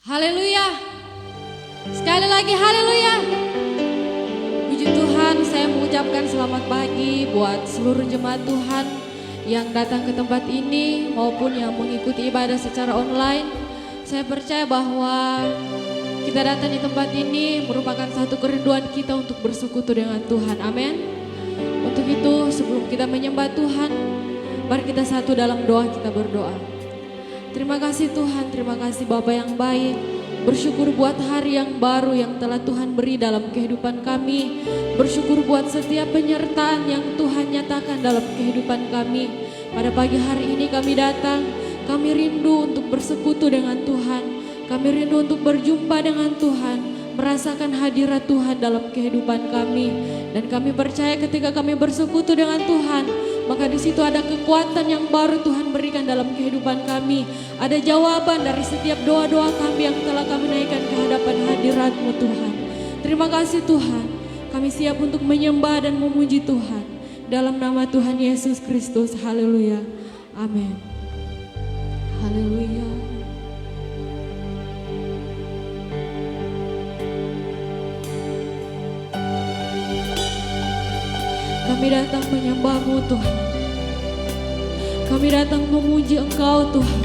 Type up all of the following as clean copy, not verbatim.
Haleluya. Sekali lagi haleluya. Puji Tuhan, saya mengucapkan selamat pagi buat seluruh jemaat Tuhan yang datang ke tempat ini maupun yang mengikuti ibadah secara online. Saya percaya bahwa kita datang di tempat ini merupakan satu kerinduan kita untuk bersekutu dengan Tuhan. Amin. Untuk itu sebelum kita menyembah Tuhan, mari kita satu dalam doa, kita berdoa. Terima kasih Tuhan, terima kasih Bapa yang baik. Bersyukur buat hari yang baru yang telah Tuhan beri dalam kehidupan kami. Bersyukur buat setiap penyertaan yang Tuhan nyatakan dalam kehidupan kami. Pada pagi hari ini kami datang, kami rindu untuk bersekutu dengan Tuhan. Kami rindu untuk berjumpa dengan Tuhan, merasakan hadirat Tuhan dalam kehidupan kami. Dan kami percaya ketika kami bersekutu dengan Tuhan, maka di situ ada kekuatan yang baru Tuhan berikan dalam kehidupan kami. Ada jawaban dari setiap doa-doa kami yang telah kami naikkan ke hadapan hadirat-Mu Tuhan. Terima kasih Tuhan, kami siap untuk menyembah dan memuji Tuhan. Dalam nama Tuhan Yesus Kristus, haleluya, amin. Haleluya. Kami datang menyembah-Mu Tuhan. Kami datang memuji Engkau Tuhan.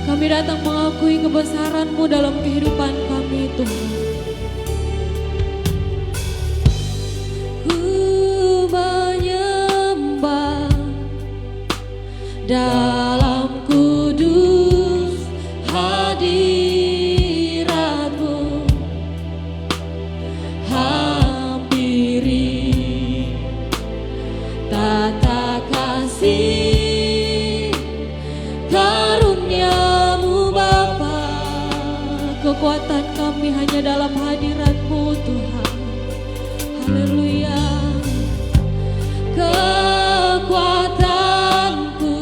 Kami datang mengakui kebesaran-Mu dalam kehidupan kami Tuhan. Ku menyembah dalam kudus hadirat-Mu. Hampiri tata kasih karunia-Mu Bapa. Kekuatan kami hanya dalam hadirat-Mu Tuhan. Haleluya. Kekuatanku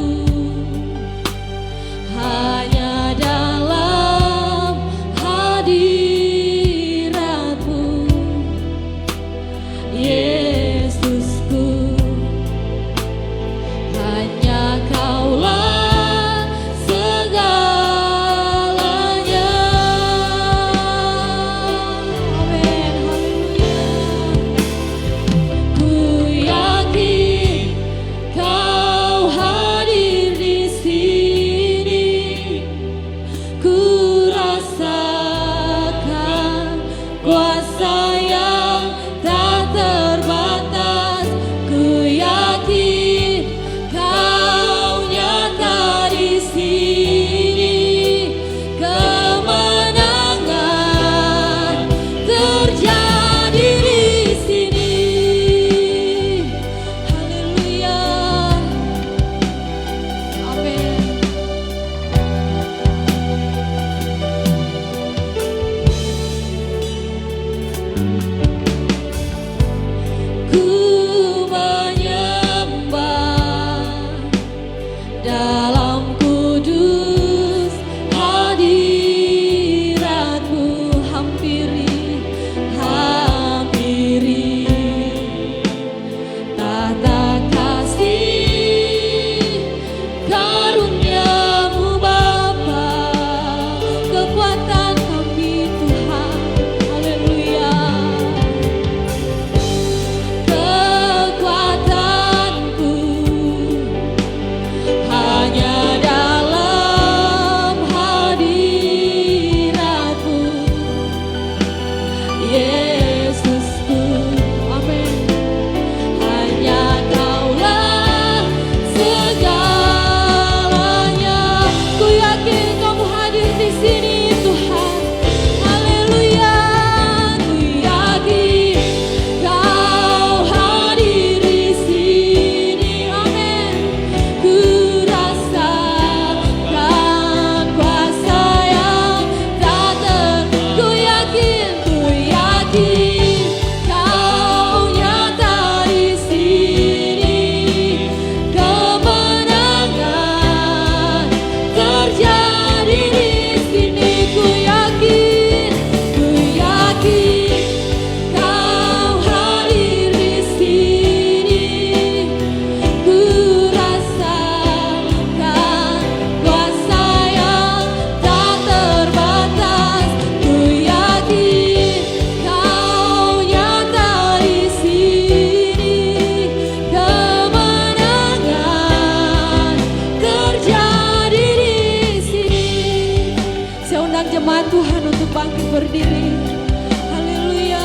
hanya dalam hadirat-Mu Yesusku. Hanya Kaulah segalanya. Amin, haleluya. Ku yakin bangkit berdiri. Haleluya.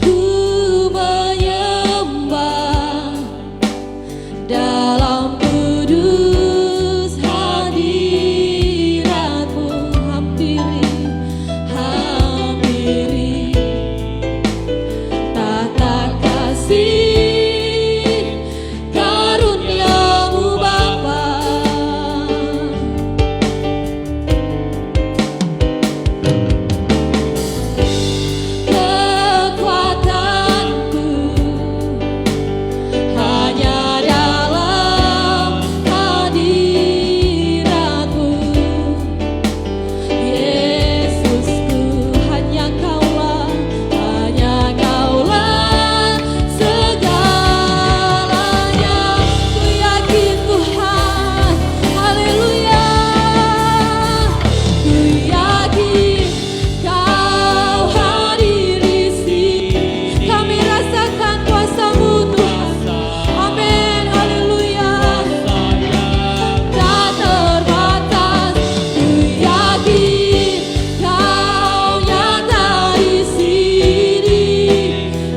Ku menyembah dalam kudus hadirat-Mu. Hampiri tata kasih karunia-Mu Bapa. Kekuatanku hanya dalam hadirat-Mu. Yesusku, hanya Kaulah segalanya. Ku yakin Tuhan, haleluya. Ku yakin Kau hadir di sini. Kami rasakan kuasa-Mu Tuhan. Amin, haleluya. Tak terbatas, ku yakin Kau nyata di sini.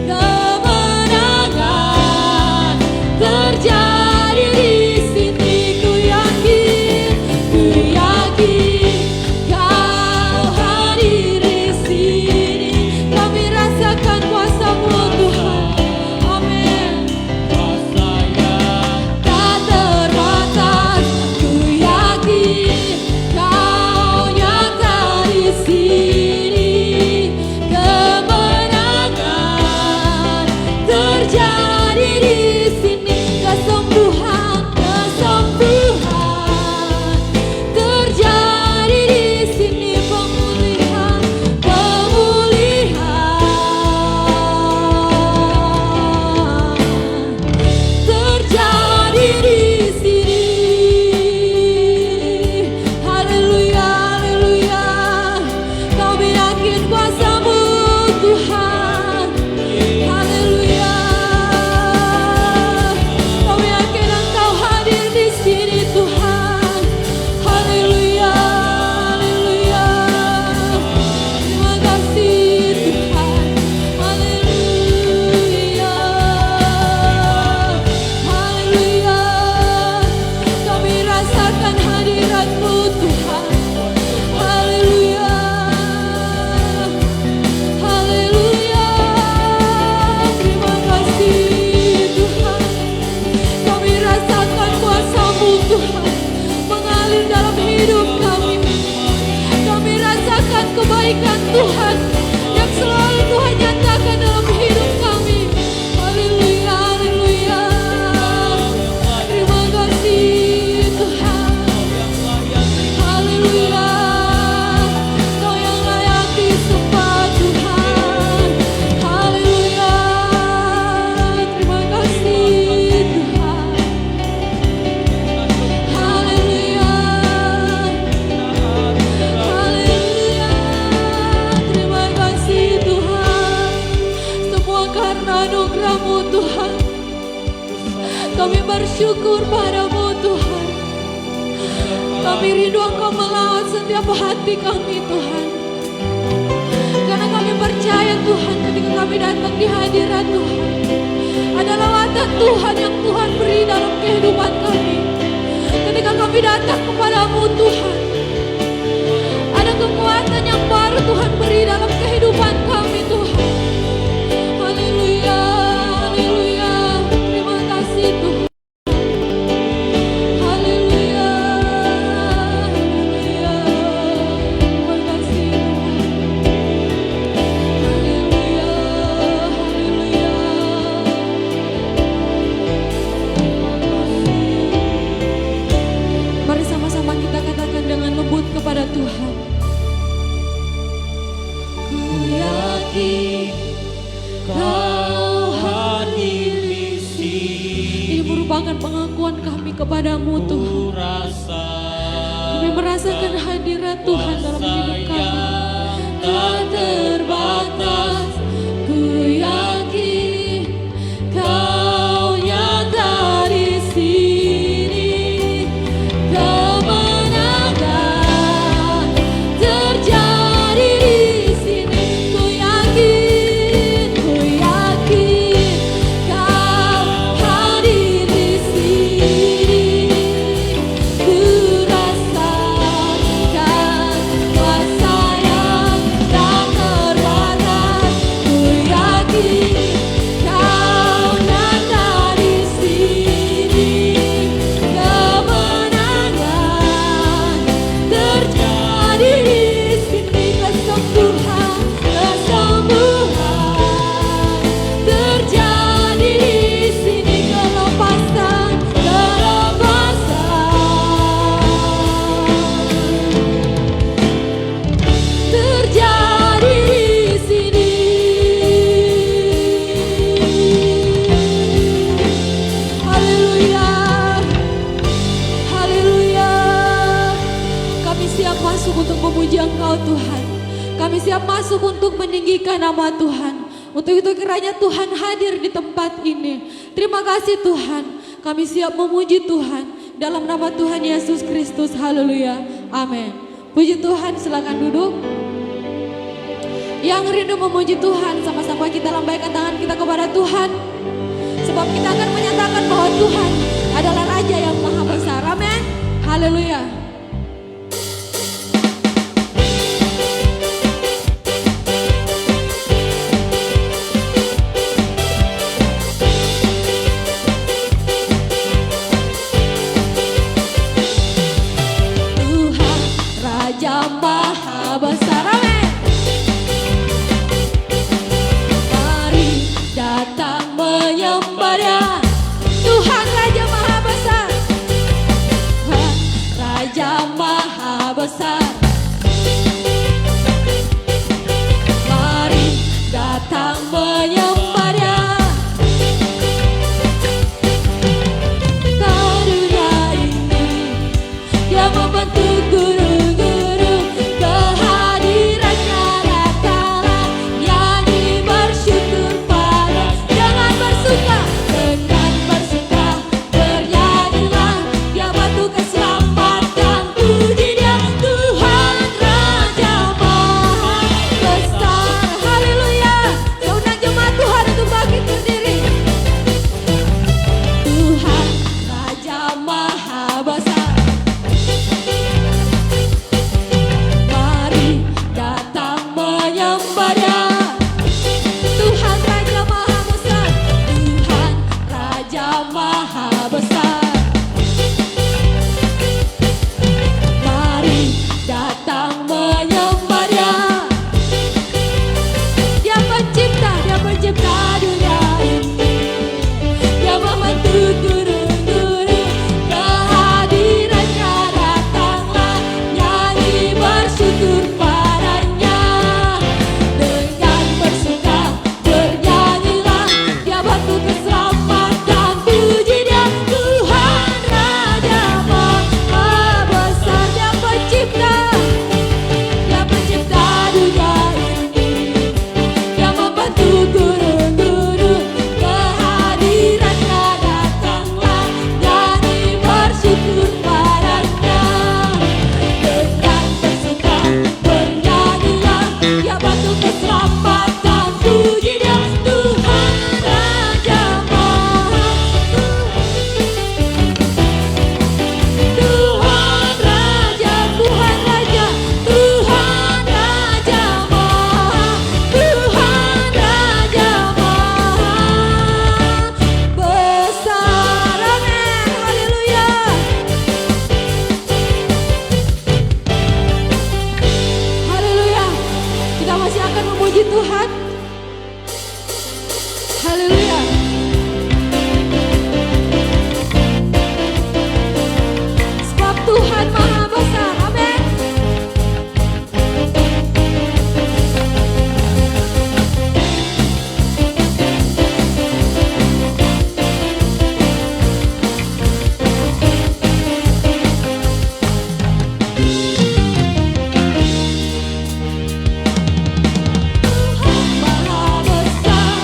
Kemenangan terjadi di sini. Ku yakin Kau hadir di sini. Kami rasakan kuasa-Mu Tuhan. Amin. Tak terbatas, ku yakin Kau nyata di sini. Kemenangan terjadi di sini. Kesembuhan terjadi di sini. Pemulihan terjadi di sini. Haleluya, haleluya. Kami yakin kuasa-Mu Tuhan. Haleluya. Kami yakin Engkau hadir di sini Tuhan. Haleluya, haleluya. Terima kasih Tuhan. Haleluya, haleluya. Kami rasakan hadirat-Mu Tuhan. Haleluya, haleluya. Terima kasih Tuhan. Kami rasakan kuasa-Mu Tuhan mengalir dalam hidup kami. Kami rasakan kebaikan Tuhan yang selalu Tuhan nyatakan dalam hidup kami. Haleluya, haleluya. Terima kasih Tuhan. Haleluya. Kau yang layak disembah Tuhan. Haleluya. Terima kasih Tuhan. Haleluya. Haleluya. Terima kasih Tuhan. Semua karena anugerah-Mu Tuhan. Kami bersyukur padamu Tuhan. Kami rindu Engkau melawat setiap hati kami Tuhan. Karena kami percaya Tuhan ketika kami datang di hadirat Tuhan, ada lawatan Tuhan yang Tuhan beri dalam kehidupan kami. Ketika kami datang kepadamu Tuhan, ada kekuatan yang baru Tuhan beri dalam kehidupan kami Tuhan. Haleluya, haleluya. Terima kasih Tuhan. Haleluya, haleluya. Terima kasih Tuhan. Haleluya, haleluya. Mari sama-sama kita katakan dengan lembut kepada Tuhan. Ku yakin Kau hadir di sini. Ini merupakan pengakuan kami kepadamu Tuhan. Kami merasakan hadirat Tuhan dalam hidup kami. Tak terbatas, ku yakin Kau Kami siap masuk untuk meninggikan nama Tuhan. Untuk itu kiranya Tuhan hadir di tempat ini. Terima kasih Tuhan. Kami siap memuji Tuhan. Dalam nama Tuhan Yesus Kristus. Haleluya. Amin. Puji Tuhan, silakan duduk. Yang rindu memuji Tuhan, sama-sama kita lambaikan tangan kita kepada Tuhan. Sebab kita akan menyatakan bahwa Tuhan adalah Raja yang maha besar. Amin. Haleluya. Tuhan Raja maha besar. Amin. Datang menyembah Dia. Tuhan Raja Maha Besar. Raja Maha Besar. Mari datang menyembah Dia. Karunia ini Dia membantu guru-guru. Kehadirannya datanglah, nyanyi bersyukur. Dengan bersuka bernyanyilah, Dia bantu keselamatan. Puji Dia, Tuhan Raja Maha Besar. Haleluya. Saya undang jemaat Tuhan untuk bangkit berdiri. Tuhan Raja Maha Besar. Mari datang menyembah Dia. Tuhan Raja Maha Besar. Tuhan Raja Maha Besar. Mari datang menyembah Dia. Dia pencipta dunia ini. Dia membantu guru-guru. Kehadirannya datanglah, nyanyi bersyukur padanya. Dengan bersuka bernyanyilah, Dia bantu keselamatan. Puji Dia, Tuhan Raja Maha Besar. Dia pencipta dunia ini. Dia membantu guru-guru. Kehadirannya datanglah, nyanyi bersyukur padanya. Dengan bersuka bernyanyilah, Dia bantu keselamatan. Puji Dia, Tuhan Raja Maha. Tuhan Raja, Tuhan Raja, Tuhan Raja Maha, Tuhan Raja Maha Besar. Amin. Haleluya. Haleluya. Kita masih akan memuji Tuhan. Haleluya. Sebab Tuhan Maha Besar. Amin. Tuhan Maha Besar.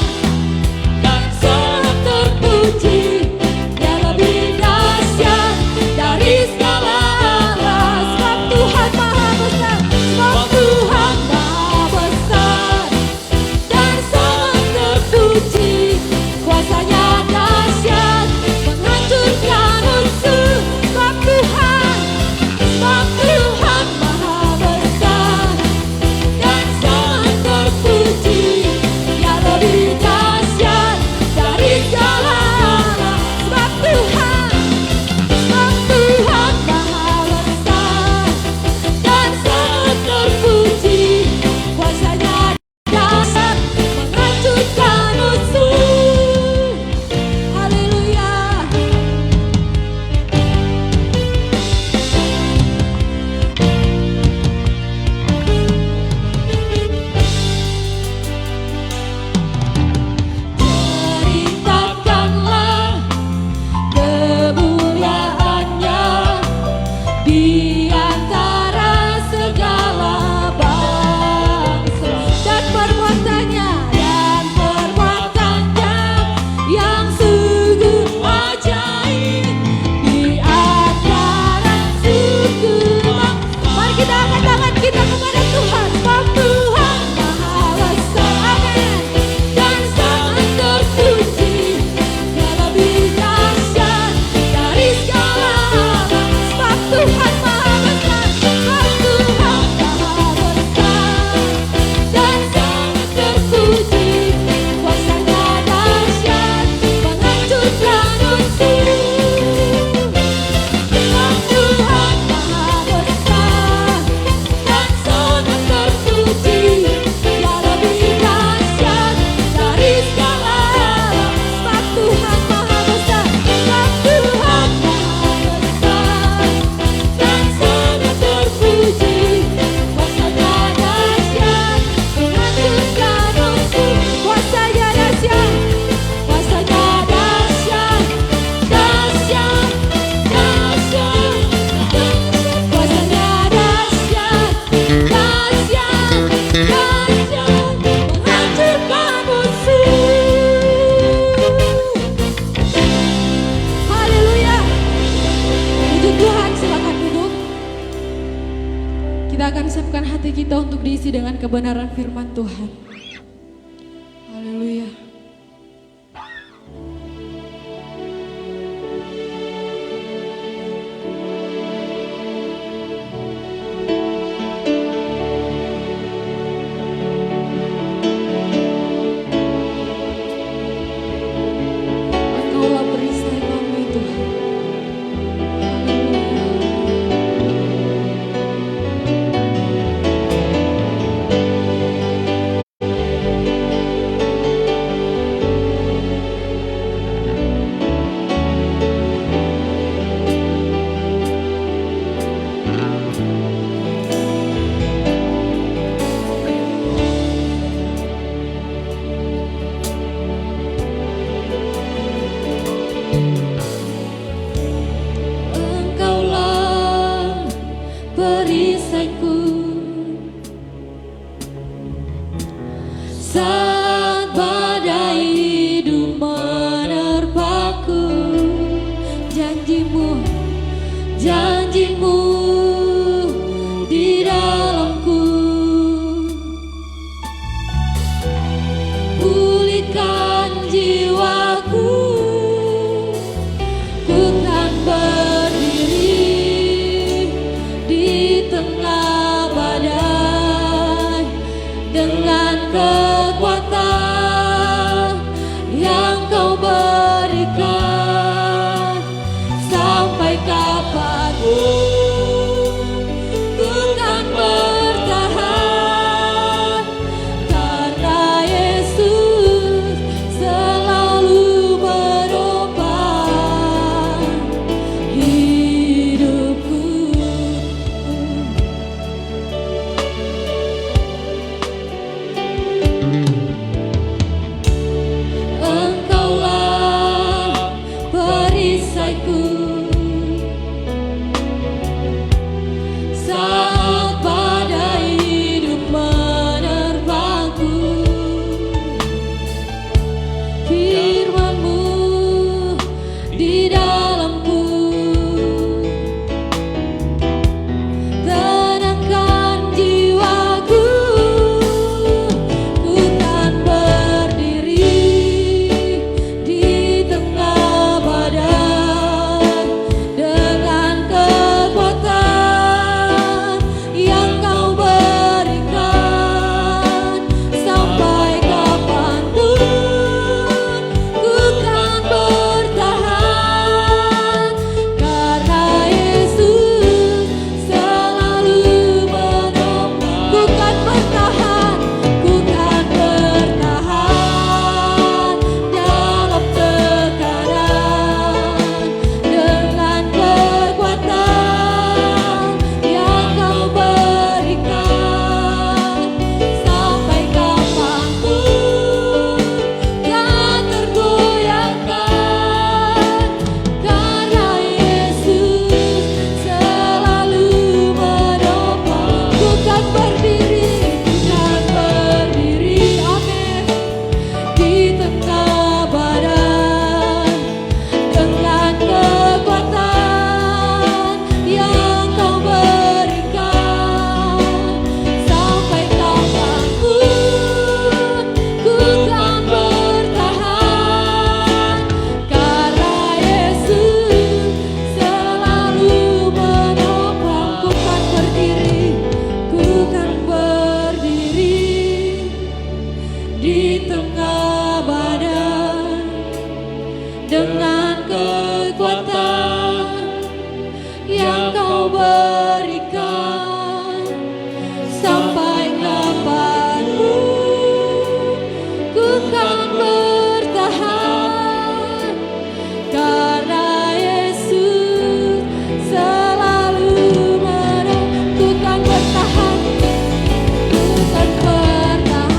diisi dengan kebenaran firman Tuhan. Haleluya. Engkaulah perisai kami Tuhan. Engkaulah perisaiku saat badai hidup menerpaku. Janjimu, janjimu di dalamku, pulihkan jiwaku. Ku kan berdiri di tengah badai dengan kekuatan yang Kau berikan. Sampai kapanpun ku kan bertahan, karena Yesus selalu menopang hidupku. Engkaulah perisaiku saat badai hidup menerpaku. Firman-Mu di dalamku, tenangkan jiwaku. Ku kan berdiri di tengah badai dengan kekuatan yang Kau berikan. Sampai kapanpun ku kan bertahan, karena Yesus selalu menopang. Ku kan bertahan, ku kan bertahan dalam tekanan dengan kekuatan yang Kau berikan. Sampai kapanpun kan tergoyahkan, karena Yesus selalu menopang. Ku kan berdiri, amin, di tengah badai dengan kekuatan yang Kau berikan. Sampai kapanpun ku kan bertahan, karena Yesus selalu menopang. Ku kan berdiri di tengah badai dengan kekuatan yang Kau berikan. Sampai kapanpun ku kan bertahan, karena Yesus selalu menopang. Ku kan bertahan, ku kan bertahan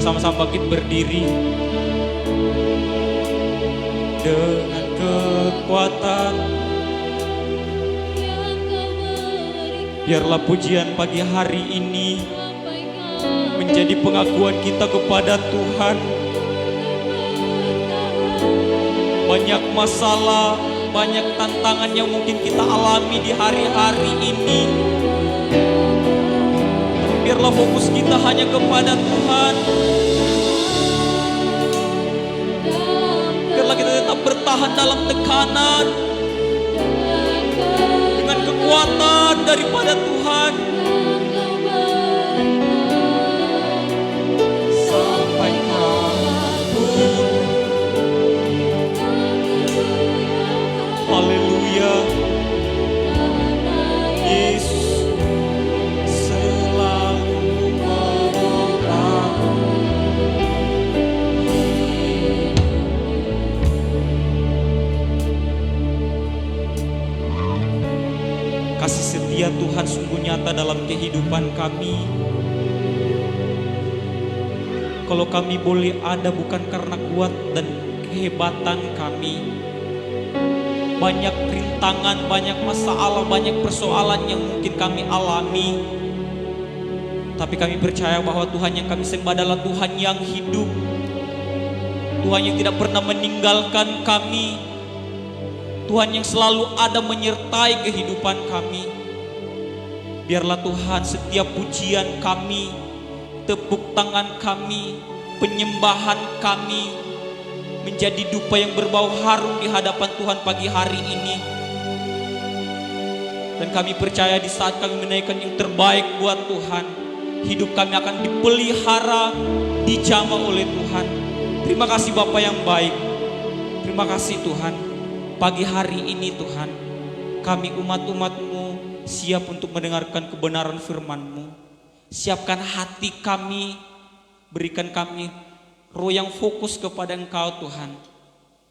Kita sama-sama bangkit berdiri. Dengan kekuatan, biarlah pujian pagi hari ini menjadi pengakuan kita kepada Tuhan. Banyak masalah, banyak tantangan yang mungkin kita alami di hari-hari ini. Biarlah fokus kita hanya kepada Tuhan. Biarlah kita tetap bertahan dalam tekanan dengan kekuatan daripada Tuhan. Sampai kapanpun. Haleluya. Yesus selalu menopang. Kasih setia Tuhan sungguh nyata dalam kehidupan kami. Kalau kami boleh ada bukan karena kuat dan kehebatan kami. Banyak rintangan, banyak masalah, banyak persoalan yang mungkin kami alami. Tapi kami percaya bahwa Tuhan yang kami sembah adalah Tuhan yang hidup. Tuhan yang tidak pernah meninggalkan kami. Tuhan yang selalu ada menyertai kehidupan kami. Biarlah Tuhan setiap pujian kami, tepuk tangan kami, penyembahan kami menjadi dupa yang berbau harum di hadapan Tuhan pagi hari ini. Dan kami percaya di saat kami menaikkan yang terbaik buat Tuhan, hidup kami akan dipelihara, dijamah oleh Tuhan. Terima kasih Bapa yang baik. Terima kasih Tuhan. Pagi hari ini Tuhan, kami umat-umat-Mu siap untuk mendengarkan kebenaran firman-Mu. Siapkan hati kami, berikan kami roh yang fokus kepada Engkau Tuhan.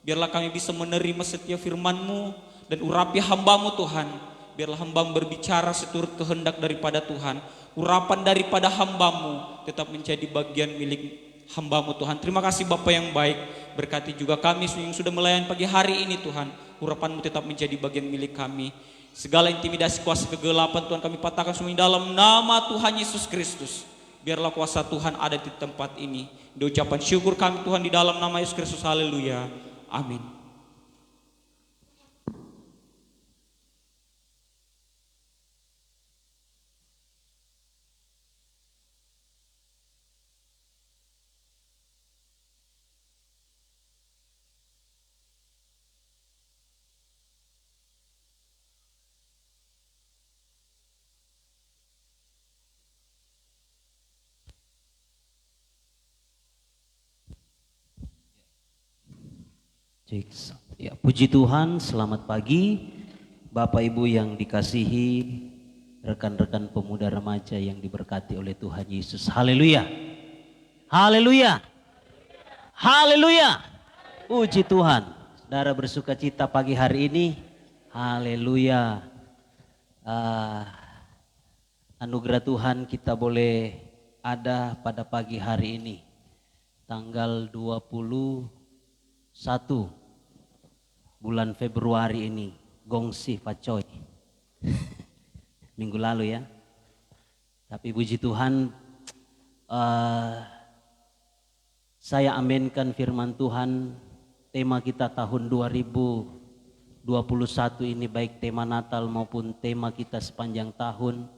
Biarlah kami bisa menerima setiap firman-Mu dan urapi hamba-Mu Tuhan. Biarlah hamba-Mu berbicara seturut kehendak daripada Tuhan. Urapan daripada hamba-Mu tetap menjadi bagian milik hamba-Mu Tuhan. Terima kasih Bapa yang baik. Berkati juga kami yang sudah melayani pagi hari ini Tuhan. Urapan-Mu tetap menjadi bagian milik kami. Segala intimidasi kuasa kegelapan Tuhan kami patahkan semua dalam nama Tuhan Yesus Kristus. Biarlah kuasa Tuhan ada di tempat ini. Di ucapan syukur kami Tuhan di dalam nama Yesus Kristus. Haleluya. Amin. Ya, puji Tuhan, selamat pagi Bapak Ibu yang dikasihi, rekan-rekan pemuda remaja yang diberkati oleh Tuhan Yesus. Haleluya. Haleluya. Haleluya. Puji Tuhan. Saudara bersuka cita pagi hari ini. Haleluya. Anugerah Tuhan kita boleh ada pada pagi hari ini. Tanggal 21 bulan Februari ini, gongsi pacoy. Minggu lalu ya. Tapi puji Tuhan, saya aminkan firman Tuhan. Tema kita tahun 2021 ini, baik tema Natal maupun tema kita sepanjang tahun,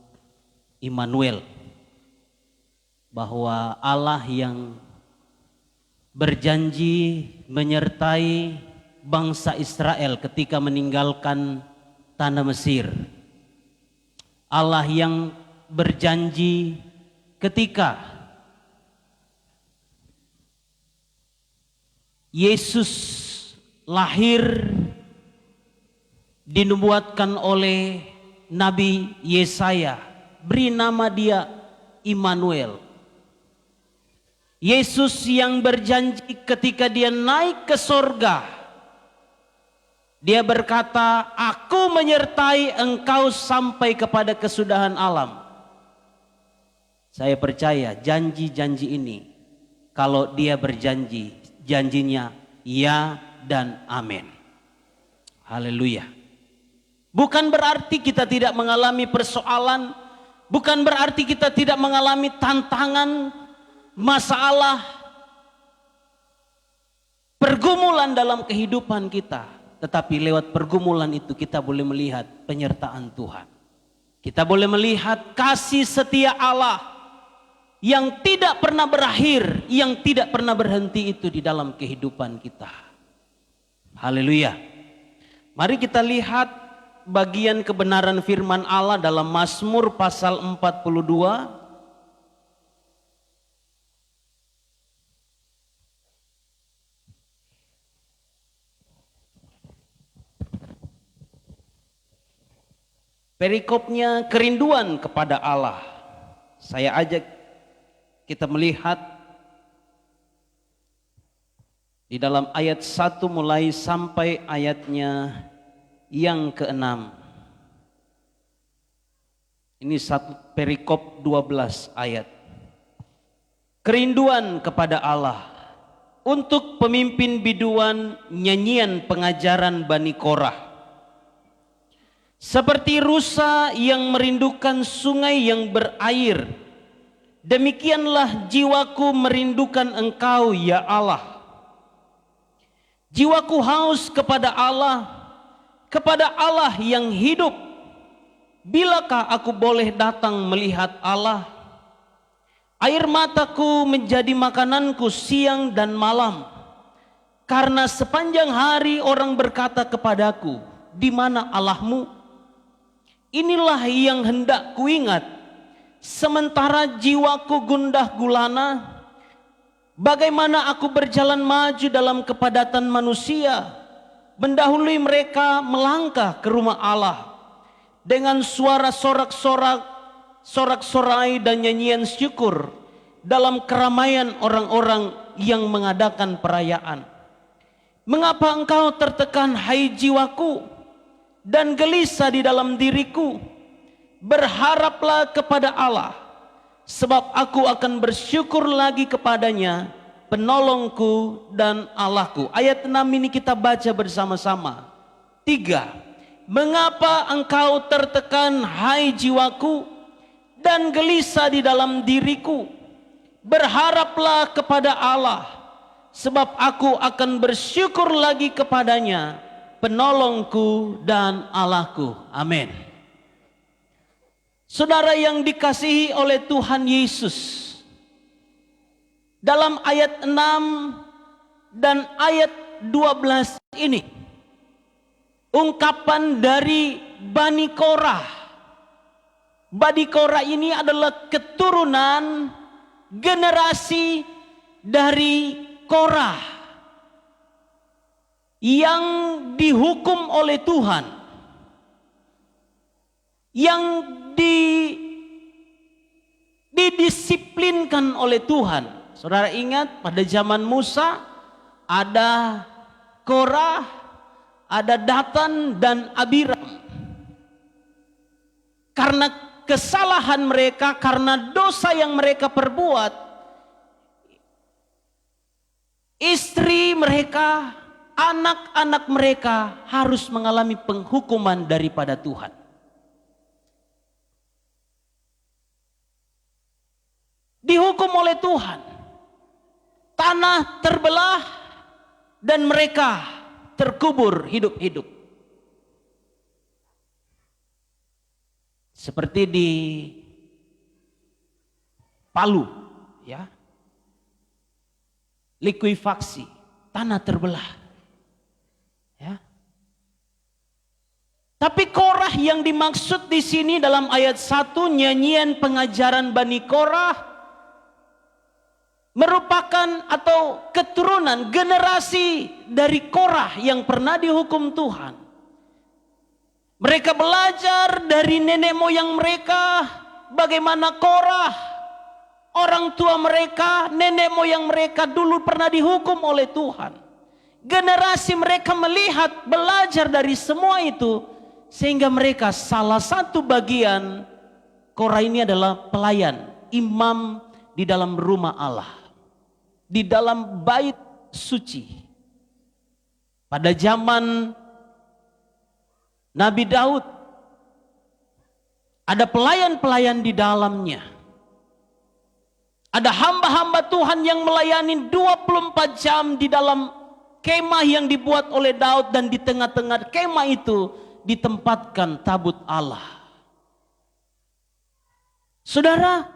Immanuel. Bahwa Allah yang berjanji menyertai bangsa Israel ketika meninggalkan tanah Mesir. Allah yang berjanji ketika Yesus lahir dinubuatkan oleh Nabi Yesaya, beri nama dia Immanuel. Yesus yang berjanji ketika dia naik ke sorga, dia berkata, aku menyertai engkau sampai kepada kesudahan alam. Saya percaya janji-janji ini Kalau dia berjanji, janjinya ya dan amin. Haleluya. Bukan berarti kita tidak mengalami persoalan, bukan berarti kita tidak mengalami tantangan, masalah, pergumulan dalam kehidupan kita. Tetapi lewat pergumulan itu kita boleh melihat penyertaan Tuhan. Kita boleh melihat kasih setia Allah yang tidak pernah berakhir, yang tidak pernah berhenti itu di dalam kehidupan kita. Haleluya. Mari kita lihat bagian kebenaran firman Allah dalam Mazmur pasal 42. Perikopnya kerinduan kepada Allah. Saya ajak kita melihat di dalam ayat 1 mulai sampai ayatnya yang ke-6. Ini satu perikop 12 ayat. Kerinduan kepada Allah. Untuk pemimpin biduan nyanyian pengajaran Bani Korah. Seperti rusa yang merindukan sungai yang berair, demikianlah jiwaku merindukan Engkau ya Allah. Jiwaku haus kepada Allah yang hidup. Bilakah aku boleh datang melihat Allah? Air mataku menjadi makananku siang dan malam. Karena sepanjang hari orang berkata kepadaku, di mana Allahmu? Inilah yang hendak kuingat, sementara jiwaku gundah gulana. Bagaimana aku berjalan maju dalam kepadatan manusia, mendahului mereka melangkah ke rumah Allah dengan suara sorak-sorai dan nyanyian syukur dalam keramaian orang-orang yang mengadakan perayaan. Mengapa engkau tertekan, hai jiwaku, dan gelisah di dalam diriku? Berharaplah kepada Allah, sebab aku akan bersyukur lagi kepadanya, penolongku dan Allahku. Ayat 6 ini kita baca bersama-sama. 3. Mengapa engkau tertekan, hai jiwaku, dan gelisah di dalam diriku? Berharaplah kepada Allah, sebab aku akan bersyukur lagi kepadanya, penolongku dan Allahku. Amin. Saudara yang dikasihi oleh Tuhan Yesus, dalam ayat 6 dan ayat 12 ini, ungkapan dari Bani Korah. Bani Korah ini adalah keturunan generasi dari Korah yang dihukum oleh Tuhan, yang didisiplinkan oleh Tuhan. Saudara ingat pada zaman Musa ada Korah, ada Datan dan Abiram. Karena kesalahan mereka, karena dosa yang mereka perbuat, istri mereka, anak-anak mereka harus mengalami penghukuman daripada Tuhan. Dihukum oleh Tuhan. Tanah terbelah dan mereka terkubur hidup-hidup. Seperti di Palu, ya. Likuifaksi, tanah terbelah. Ya. Tapi Korah yang dimaksud di sini dalam ayat 1, nyanyian pengajaran Bani Korah, merupakan atau keturunan generasi dari Korah yang pernah dihukum Tuhan. Mereka belajar dari nenek moyang mereka bagaimana Korah, orang tua mereka, nenek moyang mereka dulu pernah dihukum oleh Tuhan. Generasi mereka melihat, belajar dari semua itu, sehingga mereka salah satu bagian Korah ini adalah pelayan, imam di dalam rumah Allah. di dalam bait suci. Pada zaman Nabi Daud, ada pelayan-pelayan di dalamnya. Ada hamba-hamba Tuhan yang melayani 24 jam di dalam kemah yang dibuat oleh Daud, dan di tengah-tengah kemah itu ditempatkan tabut Allah. Saudara,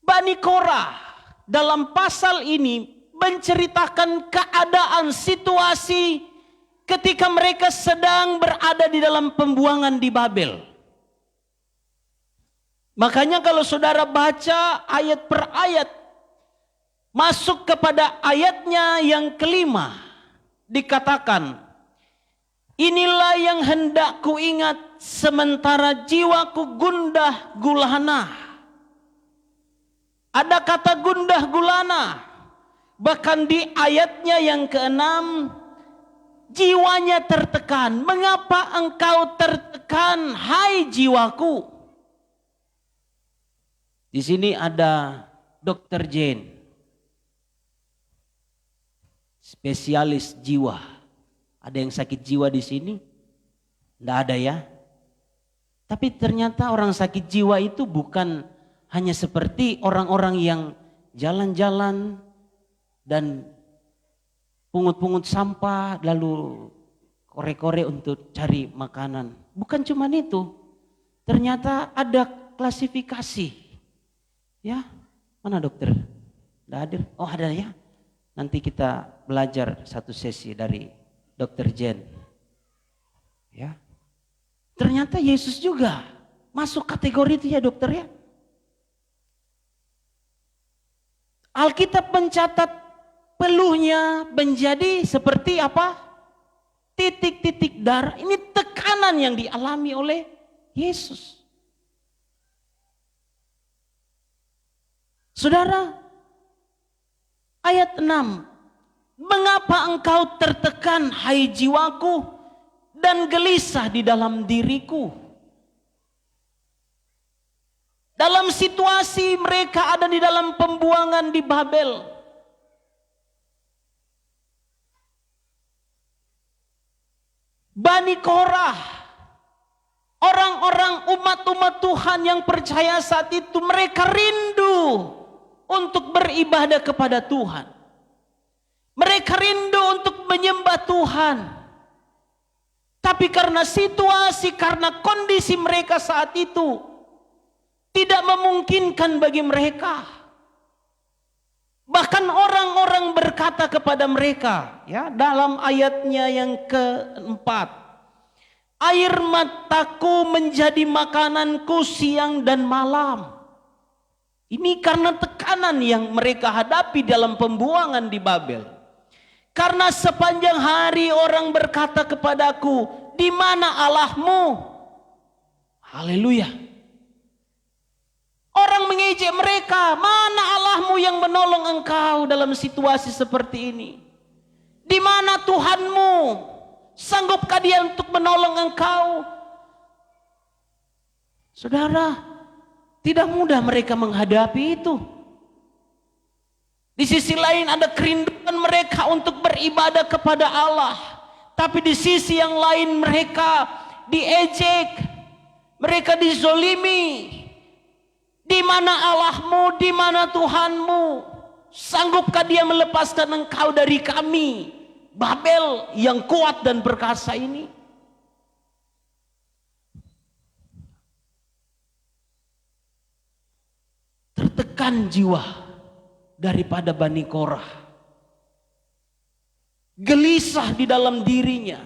Bani Korah dalam pasal ini menceritakan keadaan situasi ketika mereka sedang berada di dalam pembuangan di Babel. Makanya kalau saudara baca ayat per ayat, masuk kepada ayatnya yang kelima, dikatakan, inilah yang hendak ku ingat sementara jiwaku gundah gulana. Ada kata gundah gulana. Bahkan di ayatnya yang keenam, jiwanya tertekan. Mengapa engkau tertekan, hai jiwaku? Di sini ada Dr. Jane, spesialis jiwa. Ada yang sakit jiwa di sini? Tidak ada ya. Tapi ternyata orang sakit jiwa itu bukan hanya seperti orang-orang yang jalan-jalan dan pungut-pungut sampah lalu kore-kore untuk cari makanan. Bukan cuma itu. Ternyata ada klasifikasi. Ya, mana dokter? Tidak hadir? Oh ada ya. Nanti kita belajar satu sesi dari Dr. Jen. Ya. Ternyata Yesus juga masuk kategori itu ya dokter ya. Alkitab mencatat peluhnya menjadi seperti apa? Titik-titik darah. Ini tekanan yang dialami oleh Yesus. Saudara, ayat 6. Mengapa engkau tertekan, hai jiwaku, dan gelisah di dalam diriku? Dalam situasi mereka ada di dalam pembuangan di Babel. Bani Korah, orang-orang umat-umat Tuhan yang percaya saat itu, mereka rindu untuk beribadah kepada Tuhan. Mereka rindu untuk menyembah Tuhan. Tapi karena situasi, karena kondisi mereka saat itu tidak memungkinkan bagi mereka. Bahkan orang-orang berkata kepada mereka, ya, dalam ayatnya yang keempat, air mataku menjadi makananku siang dan malam. Ini karena tekanan yang mereka hadapi dalam pembuangan di Babel. Karena sepanjang hari orang berkata kepadaku, di mana Allahmu? Haleluya. Orang mengejek mereka, mana Allahmu yang menolong engkau dalam situasi seperti ini? Di mana Tuhanmu? Sanggupkah dia untuk menolong engkau? Saudara, tidak mudah mereka menghadapi itu. Di sisi lain ada kerinduan mereka untuk beribadah kepada Allah. Tapi di sisi yang lain mereka diejek, mereka dizolimi. Di mana Allahmu, di mana Tuhanmu? Sanggupkah dia melepaskan engkau dari kami, Babel yang kuat dan perkasa ini? Tertekan jiwa daripada Bani Korah. Gelisah di dalam dirinya.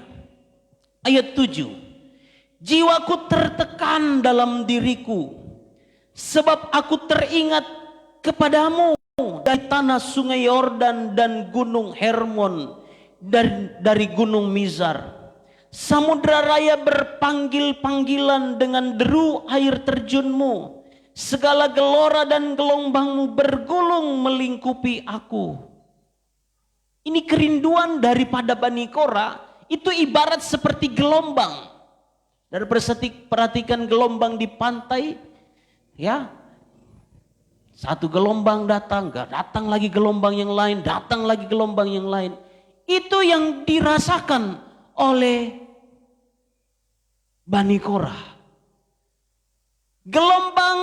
Ayat 7. Jiwaku tertekan dalam diriku, sebab aku teringat kepadamu dari tanah sungai Yordan dan gunung Hermon, dari gunung Mizar. Samudra raya berpanggil-panggilan dengan deru air terjunmu. Segala gelora dan gelombangmu bergulung melingkupi aku. Ini kerinduan daripada Bani Korah, itu ibarat seperti gelombang. Dan perhatikan gelombang di pantai, ya, Satu gelombang datang, datang lagi gelombang yang lain, datang lagi gelombang yang lain. Itu yang dirasakan oleh Bani Korah. Gelombang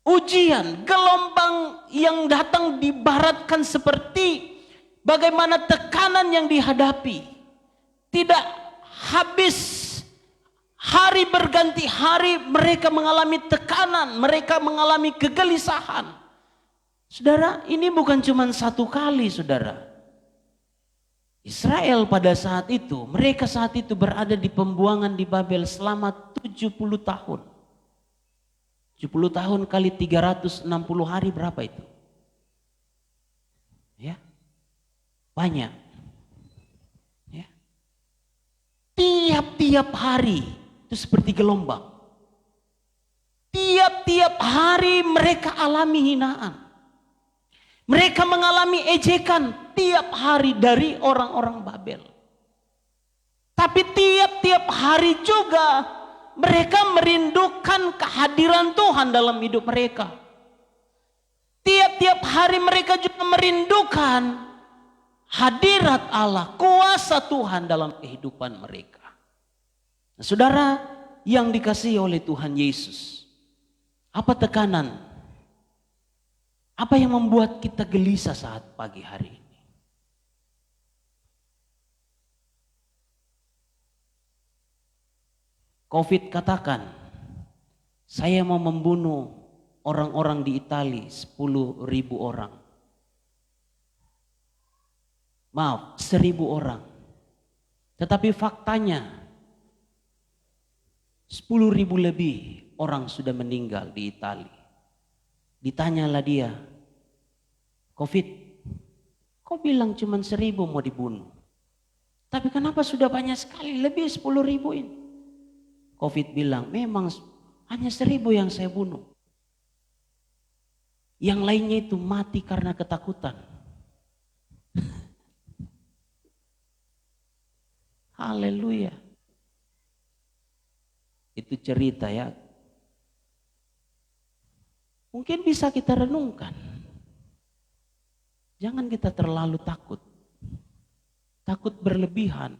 ujian, gelombang yang datang dibaratkan seperti bagaimana tekanan yang dihadapi. Tidak habis, hari berganti hari mereka mengalami tekanan, mereka mengalami kegelisahan. Saudara, ini bukan cuma satu kali, saudara. Israel pada saat itu, mereka saat itu berada di pembuangan di Babel selama 70 tahun. 70 tahun kali 360 hari berapa itu? Ya. Banyak. Ya. Tiap-tiap hari itu seperti gelombang. Tiap-tiap hari mereka alami hinaan. Mereka mengalami ejekan tiap hari dari orang-orang Babel. Tapi tiap-tiap hari juga mereka merindukan kehadiran Tuhan dalam hidup mereka. Tiap-tiap hari mereka juga merindukan hadirat Allah, kuasa Tuhan dalam kehidupan mereka. Nah, saudara yang dikasihi oleh Tuhan Yesus, apa tekanan? Apa yang membuat kita gelisah saat pagi hari ini? COVID katakan, saya mau membunuh orang-orang di Italia 10.000 orang. Maaf, 1.000 orang. Tetapi faktanya 10.000 lebih orang sudah meninggal di Italia. Ditanyalah dia, COVID, kau bilang cuma 1.000 mau dibunuh. Tapi kenapa sudah banyak sekali, lebih 10.000 ini? COVID bilang, memang hanya 1.000 yang saya bunuh. Yang lainnya itu mati karena ketakutan. Haleluya. Itu cerita ya. Mungkin bisa kita renungkan. Jangan kita terlalu takut. Takut berlebihan,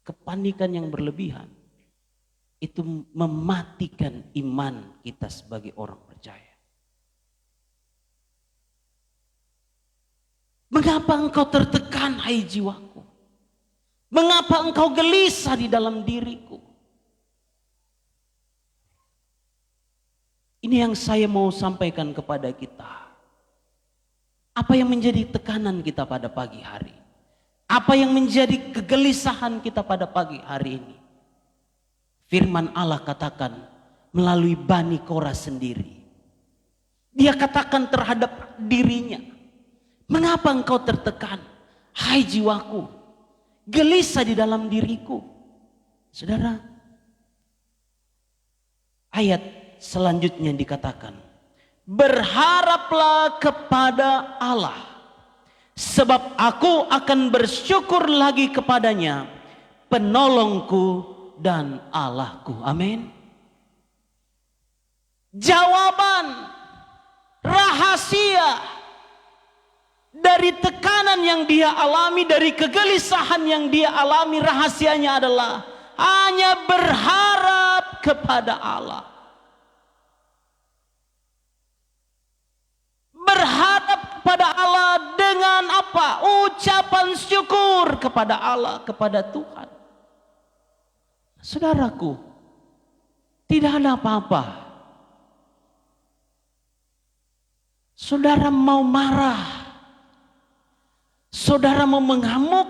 kepanikan yang berlebihan. Itu mematikan iman kita sebagai orang percaya. Mengapa engkau tertekan, hai jiwaku? Mengapa engkau gelisah di dalam diriku? Ini yang saya mau sampaikan kepada kita. Apa yang menjadi tekanan kita pada pagi hari? Apa yang menjadi kegelisahan kita pada pagi hari ini? Firman Allah katakan melalui Bani Korah sendiri. Dia katakan terhadap dirinya, mengapa engkau tertekan, hai jiwaku, gelisah di dalam diriku? Saudara, ayat selanjutnya dikatakan, berharaplah kepada Allah, sebab aku akan bersyukur lagi kepadanya, penolongku dan Allahku. Amin. Jawaban rahasia dari tekanan yang dia alami, dari kegelisahan yang dia alami, rahasianya adalah hanya berharap kepada Allah. Berharap kepada Allah dengan apa? Ucapan syukur kepada Allah, kepada Tuhan. Saudaraku, tidak ada apa-apa. Saudara mau marah, saudara mau mengamuk,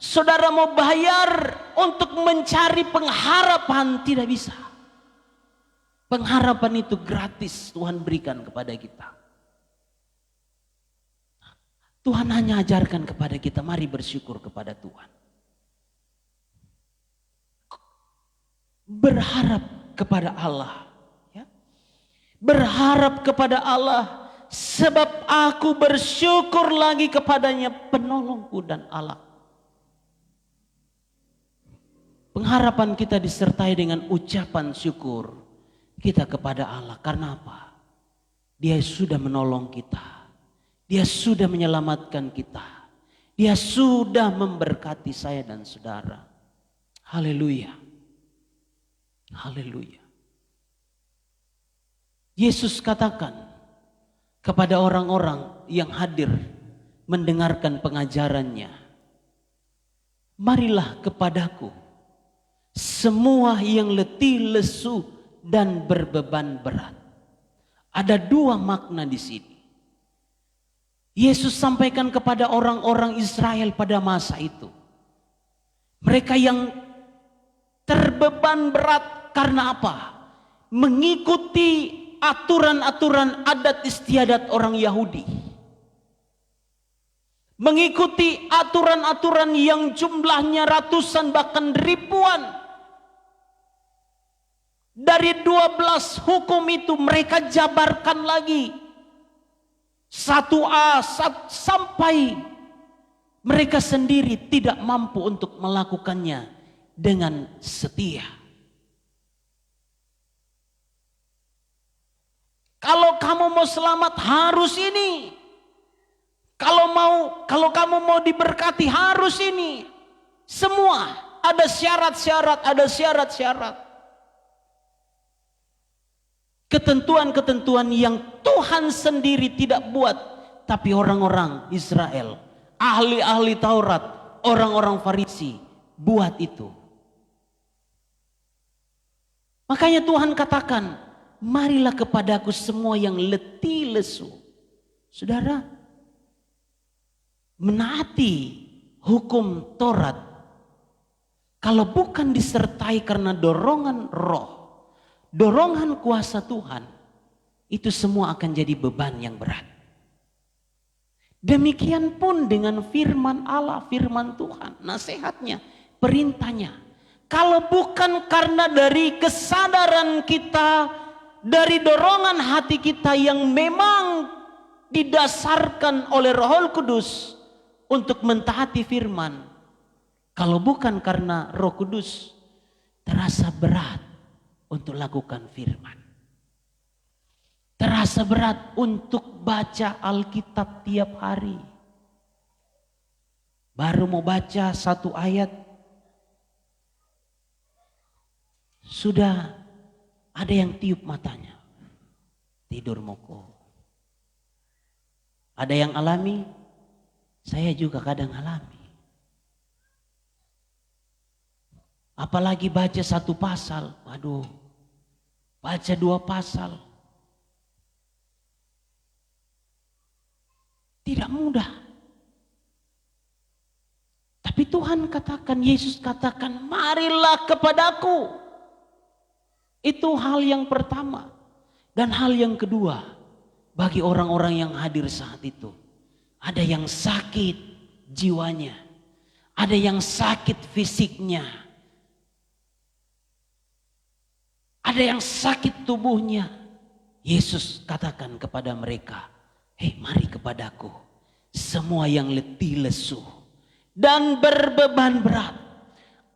saudara mau bayar untuk mencari pengharapan, tidak bisa. Pengharapan itu gratis Tuhan berikan kepada kita. Tuhan hanya ajarkan kepada kita, mari bersyukur kepada Tuhan. Berharap kepada Allah. Ya. Berharap kepada Allah, sebab aku bersyukur lagi kepadanya, penolongku dan Allah. Pengharapan kita disertai dengan ucapan syukur. kita kepada Allah. Karena apa? Dia sudah menolong kita. Dia sudah menyelamatkan kita. Dia sudah memberkati saya dan saudara. Haleluya. Haleluya. Yesus katakan kepada orang-orang yang hadir mendengarkan pengajarannya, marilah kepadaku semua yang letih, lesu, dan berbeban berat. Ada dua makna di sini. Yesus sampaikan kepada orang-orang Israel pada masa itu. Mereka yang terbeban berat karena apa? Mengikuti aturan-aturan adat istiadat orang Yahudi. Mengikuti aturan-aturan yang jumlahnya ratusan bahkan ribuan. Dari 12 hukum itu mereka jabarkan lagi. 1A sampai mereka sendiri tidak mampu untuk melakukannya dengan setia. Kalau kamu mau selamat harus ini. Kalau kamu mau diberkati harus ini. Semua ada syarat-syarat, ada syarat-syarat. Ketentuan-ketentuan yang Tuhan sendiri tidak buat, tapi orang-orang Israel, ahli-ahli Taurat, orang-orang Farisi buat itu. Makanya Tuhan katakan, marilah kepadaku semua yang letih lesu. Saudara, menaati hukum Taurat, kalau bukan disertai karena dorongan roh, dorongan kuasa Tuhan, itu semua akan jadi beban yang berat. Demikian pun dengan firman Allah, firman Tuhan, nasihatnya, perintahnya. Kalau bukan karena dari kesadaran kita, dari dorongan hati kita yang memang didasarkan oleh Roh Kudus untuk mentaati firman, kalau bukan karena Roh Kudus, terasa berat untuk lakukan firman. Terasa berat untuk baca Alkitab tiap hari. Baru mau baca satu ayat, sudah ada yang tiup matanya. Tidur moko. Ada yang alami, saya juga kadang alami. Apalagi baca satu pasal, waduh, baca 2 pasal. Tidak mudah. Tapi Tuhan katakan, Yesus katakan, marilah kepadaku. Itu hal yang pertama. Dan hal yang kedua, bagi orang-orang yang hadir saat itu, ada yang sakit jiwanya, ada yang sakit fisiknya, ada yang sakit tubuhnya. Yesus katakan kepada mereka, hei, mari kepadaku semua yang letih lesu dan berbeban berat.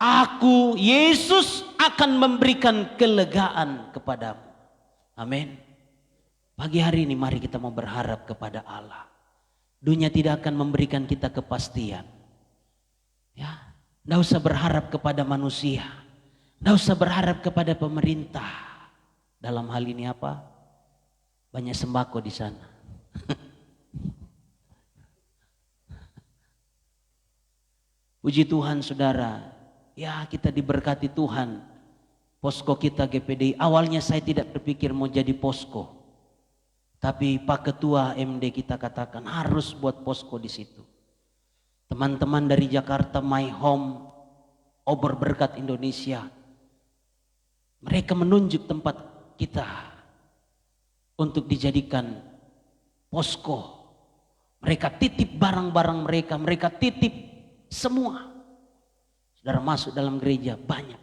Aku, Yesus, akan memberikan kelegaan kepadamu. Amin. Pagi hari ini mari kita mau berharap kepada Allah. Dunia tidak akan memberikan kita kepastian. Ya, tidak usah berharap kepada manusia. Tidak usah berharap kepada pemerintah. Dalam hal ini apa? Banyak sembako di sana. Puji Tuhan saudara. Ya, kita diberkati Tuhan. Posko kita GPDI. Awalnya saya tidak berpikir mau jadi posko. Tapi Pak Ketua MD kita katakan harus buat posko di situ. Teman-teman dari Jakarta My Home, Obor Berkat Indonesia, mereka menunjuk tempat kita untuk dijadikan posko. Mereka titip barang-barang mereka, mereka titip semua. Saudara masuk dalam gereja banyak.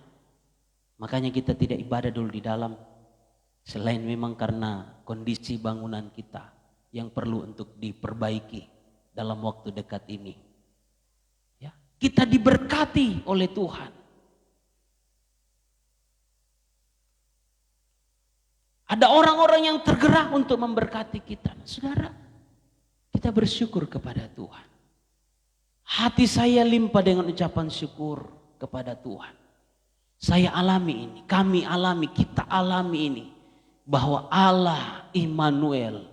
Makanya kita tidak ibadah dulu di dalam. Selain memang karena kondisi bangunan kita yang perlu untuk diperbaiki dalam waktu dekat ini. Ya, kita diberkati oleh Tuhan. Ada orang-orang yang tergerak untuk memberkati kita. Saudara, kita bersyukur kepada Tuhan. Hati saya limpah dengan ucapan syukur kepada Tuhan. Saya alami ini, kami alami, kita alami ini. Bahwa Allah Immanuel,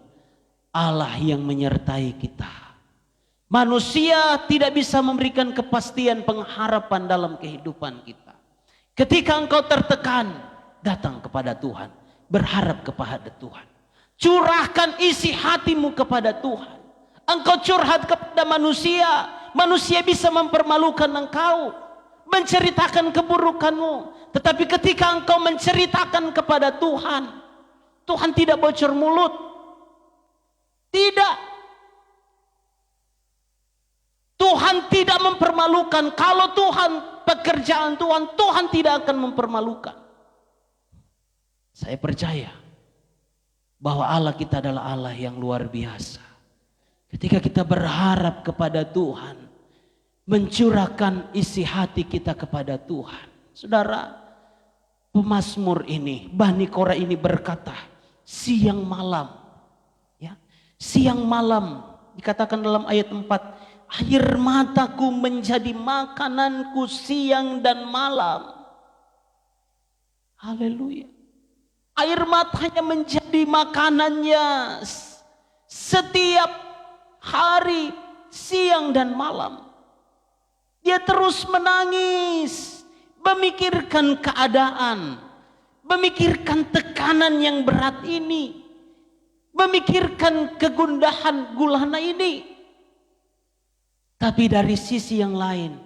Allah yang menyertai kita. Manusia tidak bisa memberikan kepastian pengharapan dalam kehidupan kita. Ketika engkau tertekan, datang kepada Tuhan. Berharap kepada Tuhan. Curahkan isi hatimu kepada Tuhan. Engkau curhat kepada manusia, manusia bisa mempermalukan engkau, menceritakan keburukanmu. Tetapi ketika engkau menceritakan kepada Tuhan, Tuhan tidak bocor mulut. Tidak. Tuhan tidak mempermalukan. Kalau Tuhan, pekerjaan Tuhan, Tuhan tidak akan mempermalukan. Saya percaya bahwa Allah kita adalah Allah yang luar biasa. Ketika kita berharap kepada Tuhan, mencurahkan isi hati kita kepada Tuhan. Saudara, pemazmur ini, Bani Korah ini berkata, siang malam. Ya, siang malam, dikatakan dalam ayat 4, air mataku menjadi makananku siang dan malam. Haleluya. Air matanya menjadi makanannya setiap hari, siang dan malam. Dia terus menangis, memikirkan keadaan, memikirkan tekanan yang berat ini, memikirkan kegundahan gulana ini. Tapi dari sisi yang lain,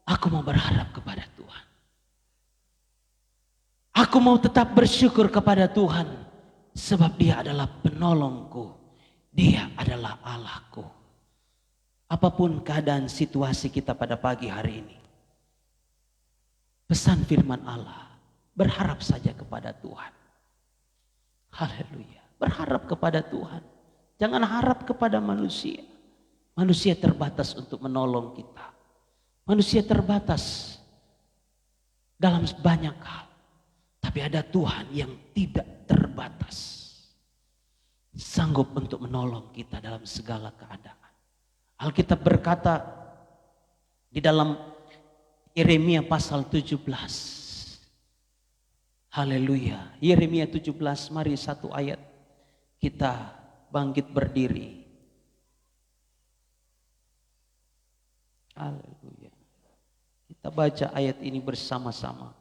aku mau berharap kepada Tuhan. Aku mau tetap bersyukur kepada Tuhan, sebab Dia adalah penolongku, Dia adalah Allahku. Apapun keadaan situasi kita pada pagi hari ini, pesan firman Allah, berharap saja kepada Tuhan. Haleluya, berharap kepada Tuhan. Jangan harap kepada manusia. Manusia terbatas untuk menolong kita. Manusia terbatas dalam banyak hal. Tapi ada Tuhan yang tidak terbatas. Sanggup untuk menolong kita dalam segala keadaan. Alkitab berkata di dalam Yeremia pasal 17. Haleluya. Yeremia 17, mari satu ayat kita bangkit berdiri. Haleluya. Kita baca ayat ini bersama-sama.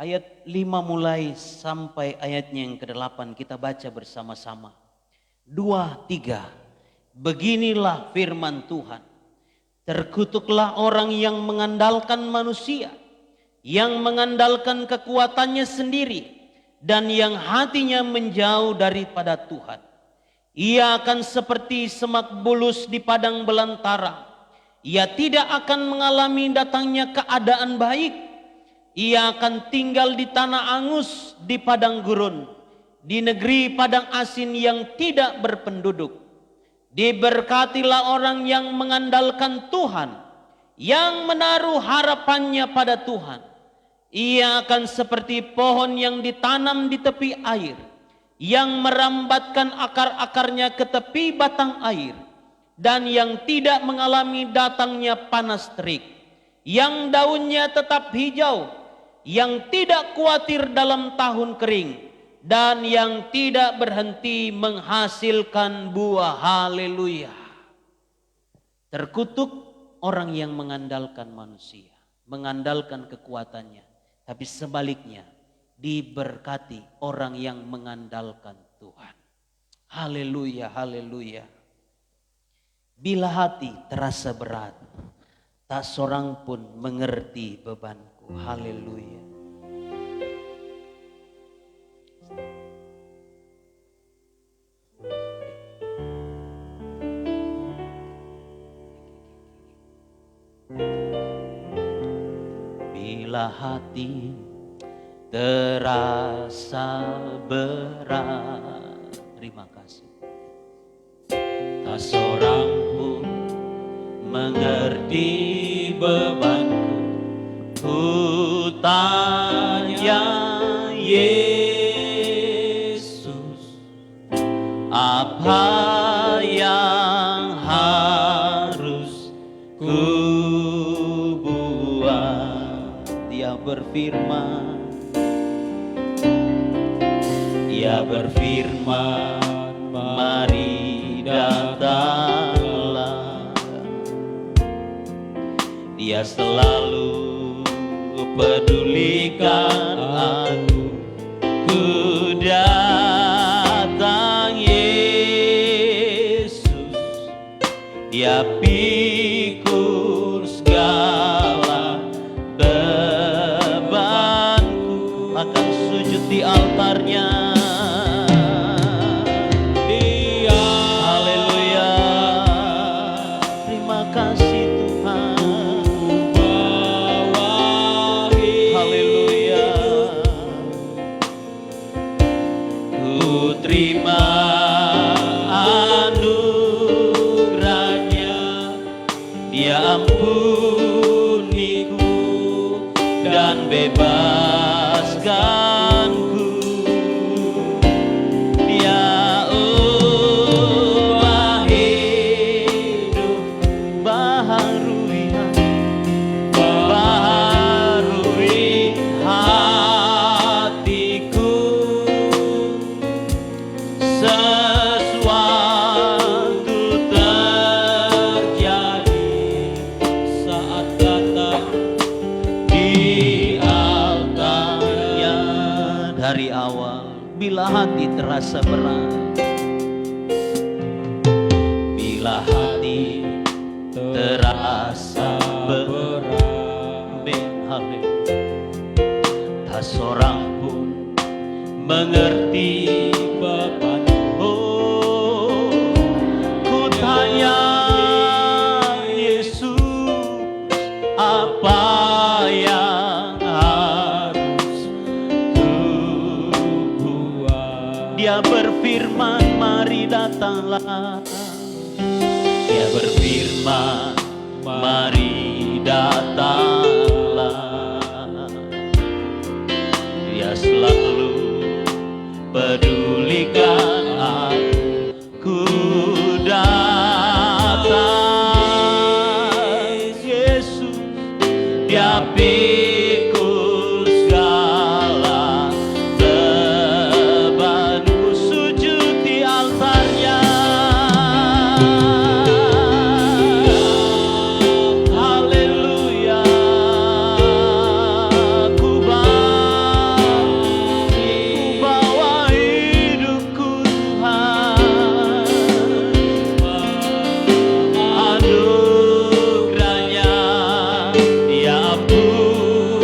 Ayat 5 mulai sampai ayatnya yang ke-8 kita baca bersama-sama. 2, 3. Beginilah firman Tuhan. Terkutuklah orang yang mengandalkan manusia, yang mengandalkan kekuatannya sendiri, dan yang hatinya menjauh daripada Tuhan. Ia akan seperti semak bulus di padang belantara. Ia tidak akan mengalami datangnya keadaan baik. Ia akan tinggal di tanah angus, di padang gurun, di negeri padang asin yang tidak berpenduduk. Diberkatilah orang yang mengandalkan Tuhan, yang menaruh harapannya pada Tuhan. Ia akan seperti pohon yang ditanam di tepi air, yang merambatkan akar-akarnya ke tepi batang air, dan yang tidak mengalami datangnya panas terik, yang daunnya tetap hijau, yang tidak khawatir dalam tahun kering, dan yang tidak berhenti menghasilkan buah. Haleluya. Terkutuk orang yang mengandalkan manusia, mengandalkan kekuatannya. Tapi sebaliknya, diberkati orang yang mengandalkan Tuhan. Haleluya, haleluya. Bila hati terasa berat, tak seorang pun mengerti bebanku. Haleluya. bila hati terasa berat. Terima kasih. Tak seorang pun mengerti bebanku. Ku tanya Yesus, apa yang harus ku buat? Dia berfirman, mari datanglah. Dia selalu pedulikan aku. Ku datang Yesus, Dia pikul segala bebanku. Akan sujud di altarnya. Haleluya. Terima kasih Tuhan. Haleluya. Ku terima anugerahnya. Dia ampuniku dan bebaskanku. Dia ubah hidup, baharui hatiku. Sesuatu terjadi saat datang di altarnya. Dari awal bila hati terasa berat, bila hati terasa berat, tak seorang pun mengerti beban. Oh, ku tanya Yesus, apa yang harus ku buat? Dia berfirman, mari datanglah. Dia berfirman, mari datanglah. Dia selalu pedulikan aku. Datang Yesus, Dia pikul segala bebanku. Sujud di altarnya. Haleluya. Ku bawa hidupku Tuhan. Anugerahnya Dia ampuniku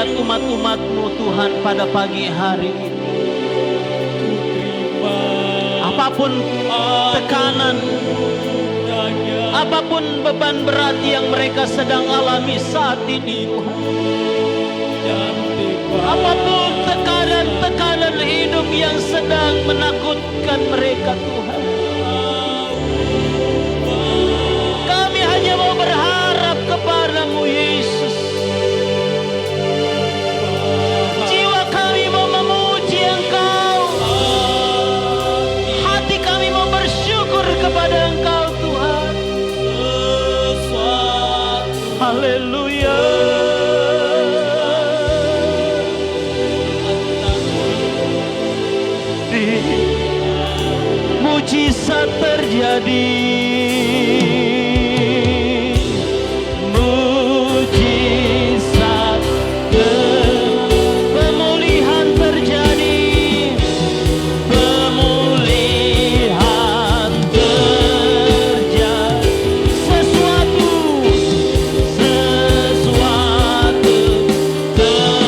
melihat umat-umat-Mu Tuhan pada pagi hari ini. Apapun tekanan, apapun beban berat yang mereka sedang alami saat ini Tuhan. Apapun tekanan hidup yang sedang menakutkan mereka Tuhan. Kami hanya mau berharap kepada-Mu Yesus. Jiwa kami mau memuji Engkau. Hati kami mau bersyukur kepada Engkau Tuhan. Haleluya. Mujizat terjadi, mujizat pemulihan terjadi, pemulihan terjadi, sesuatu terjadi.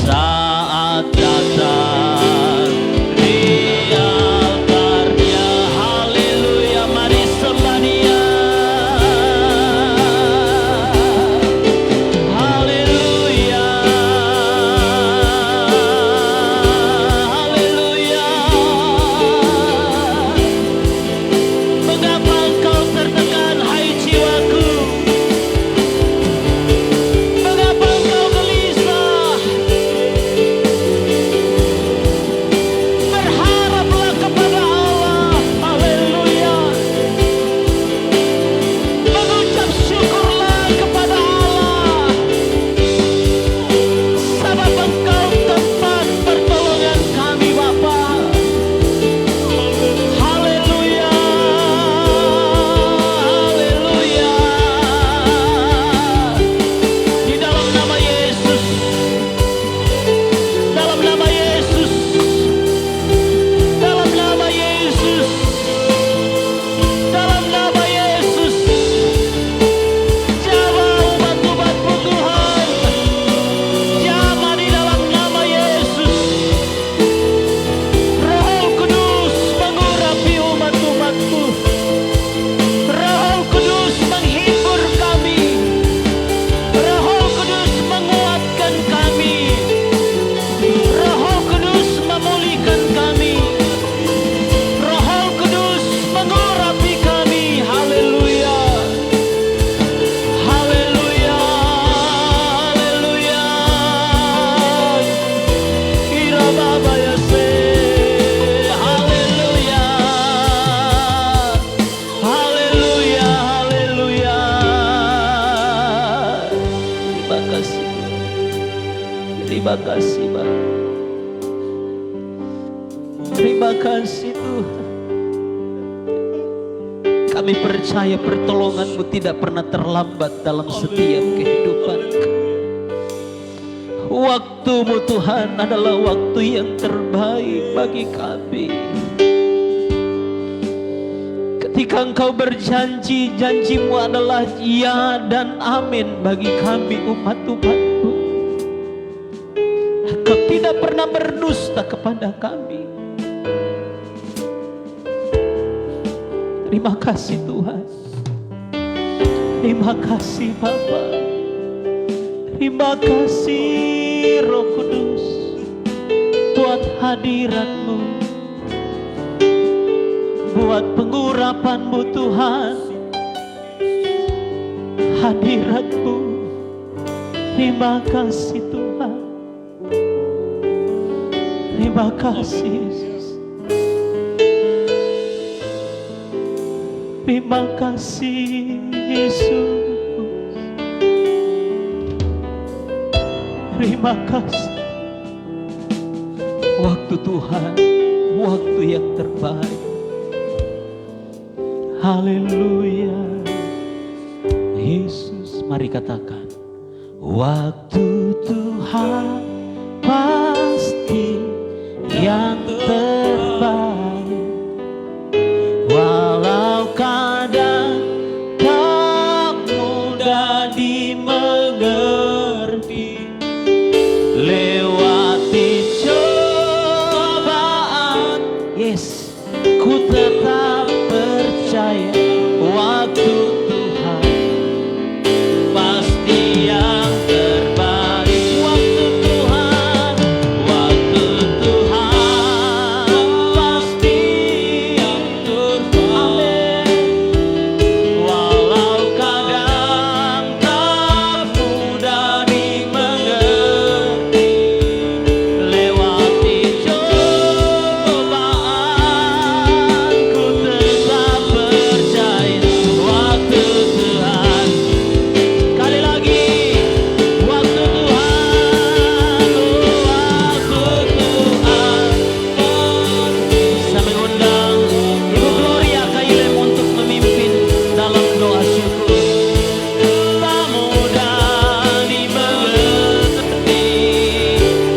Saat datang di altarnya, haleluya, mari sembah Dia. Haleluya, haleluya. Mengapa engkau tertekan, hai jiwaku? Mengapa engkau gelisah? Berharaplah kepada Allah, haleluya. Mengucap syukurlah kepada Allah, sebab Engkau tempat pertolongan kami Bapa. Haleluya, haleluya. Di dalam nama Yesus, dalam nama Yesus, dalam nama Yesus, dalam nama Yesus, jamah umat-umat-Mu Tuhan, jamah di dalam nama Yesus. Roh Kudus mengurapi umat-umat-Mu, Roh Kudus menghibur kami, Roh Kudus menguatkan kami, Roh Kudus memulihkan kami, Roh Kudus mengurapi kami. Haleluya, haleluya, haleluya. Irababa Yase, haleluya, haleluya, haleluya. Terima kasih, terima kasih Bapa. Terima kasih Tuhan. Kami percaya pertolongan-Mu tidak pernah terlambat dalam setiap kehidupan. Waktu-Mu Tuhan adalah waktu yang terbaik bagi kami. Ketika Engkau berjanji, janji-Mu adalah ya dan amin bagi kami umat-umat-Mu. Engkau tidak pernah berdusta kepada kami. Terima kasih Tuhan. Terima kasih Bapa. Terima kasih Roh Kudus buat hadirat-Mu, buat pengurapan-Mu Tuhan, hadirat-Mu. Terima kasih Tuhan. Terima kasih Yesus. Terima kasih Yesus. Terima kasih. Waktu Tuhan, waktu yang terbaik. Haleluya. Yesus, mari katakan, waktu Tuhan pasti yang terbaik. Walau keadaan ku tetap percaya waktu Tuhan pasti yang terbaik. Waktu Tuhan pasti yang terbaik. Walau kadang tak mudah dimengerti, lewati cobaan ku tetap percaya waktu Tuhan. Sekali lagi, waktu Tuhan, waktu Tuhan. Saya mengundang Ibu Gloria Kailem untuk memimpin dalam doa syukur. Tak mudah dimengerti,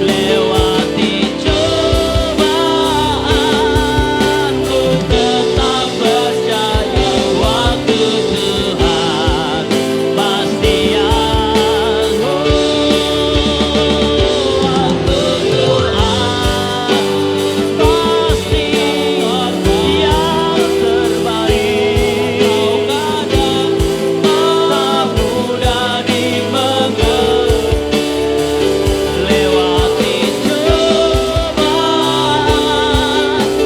lewati cobaan ku tetap percaya waktu Tuhan pasti yang waktu Tuhan pasti yang terbaik. Kadang tak mudah dimengerti, lewati cobaan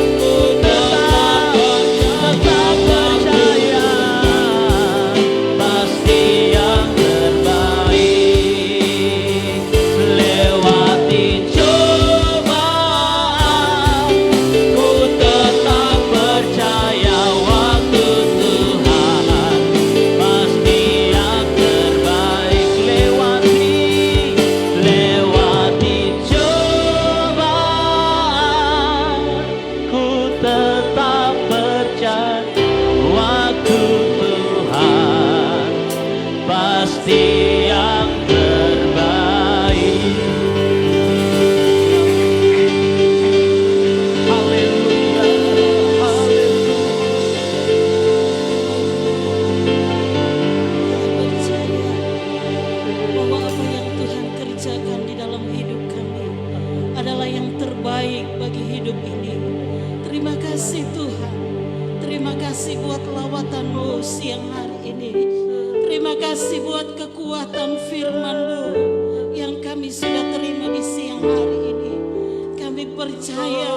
ku tetap percaya pasti yang terbaik. Lewati cobaan ku tetap percaya waktu Tuhan pasti yang terbaik. Lewati cobaan ku tetap percaya waktu Tuhan pasti yang terbaik. Haleluya, haleluya. Percaya bahwa apa yang Tuhan kerjakan di dalam hidup kami adalah yang terbaik bagi hidup ini. Terima kasih Tuhan. Terima kasih buat lawatan-Mu siang hari ini. Terima kasih buat kekuatan firman-Mu yang kami sudah terima di siang hari ini. Kami percaya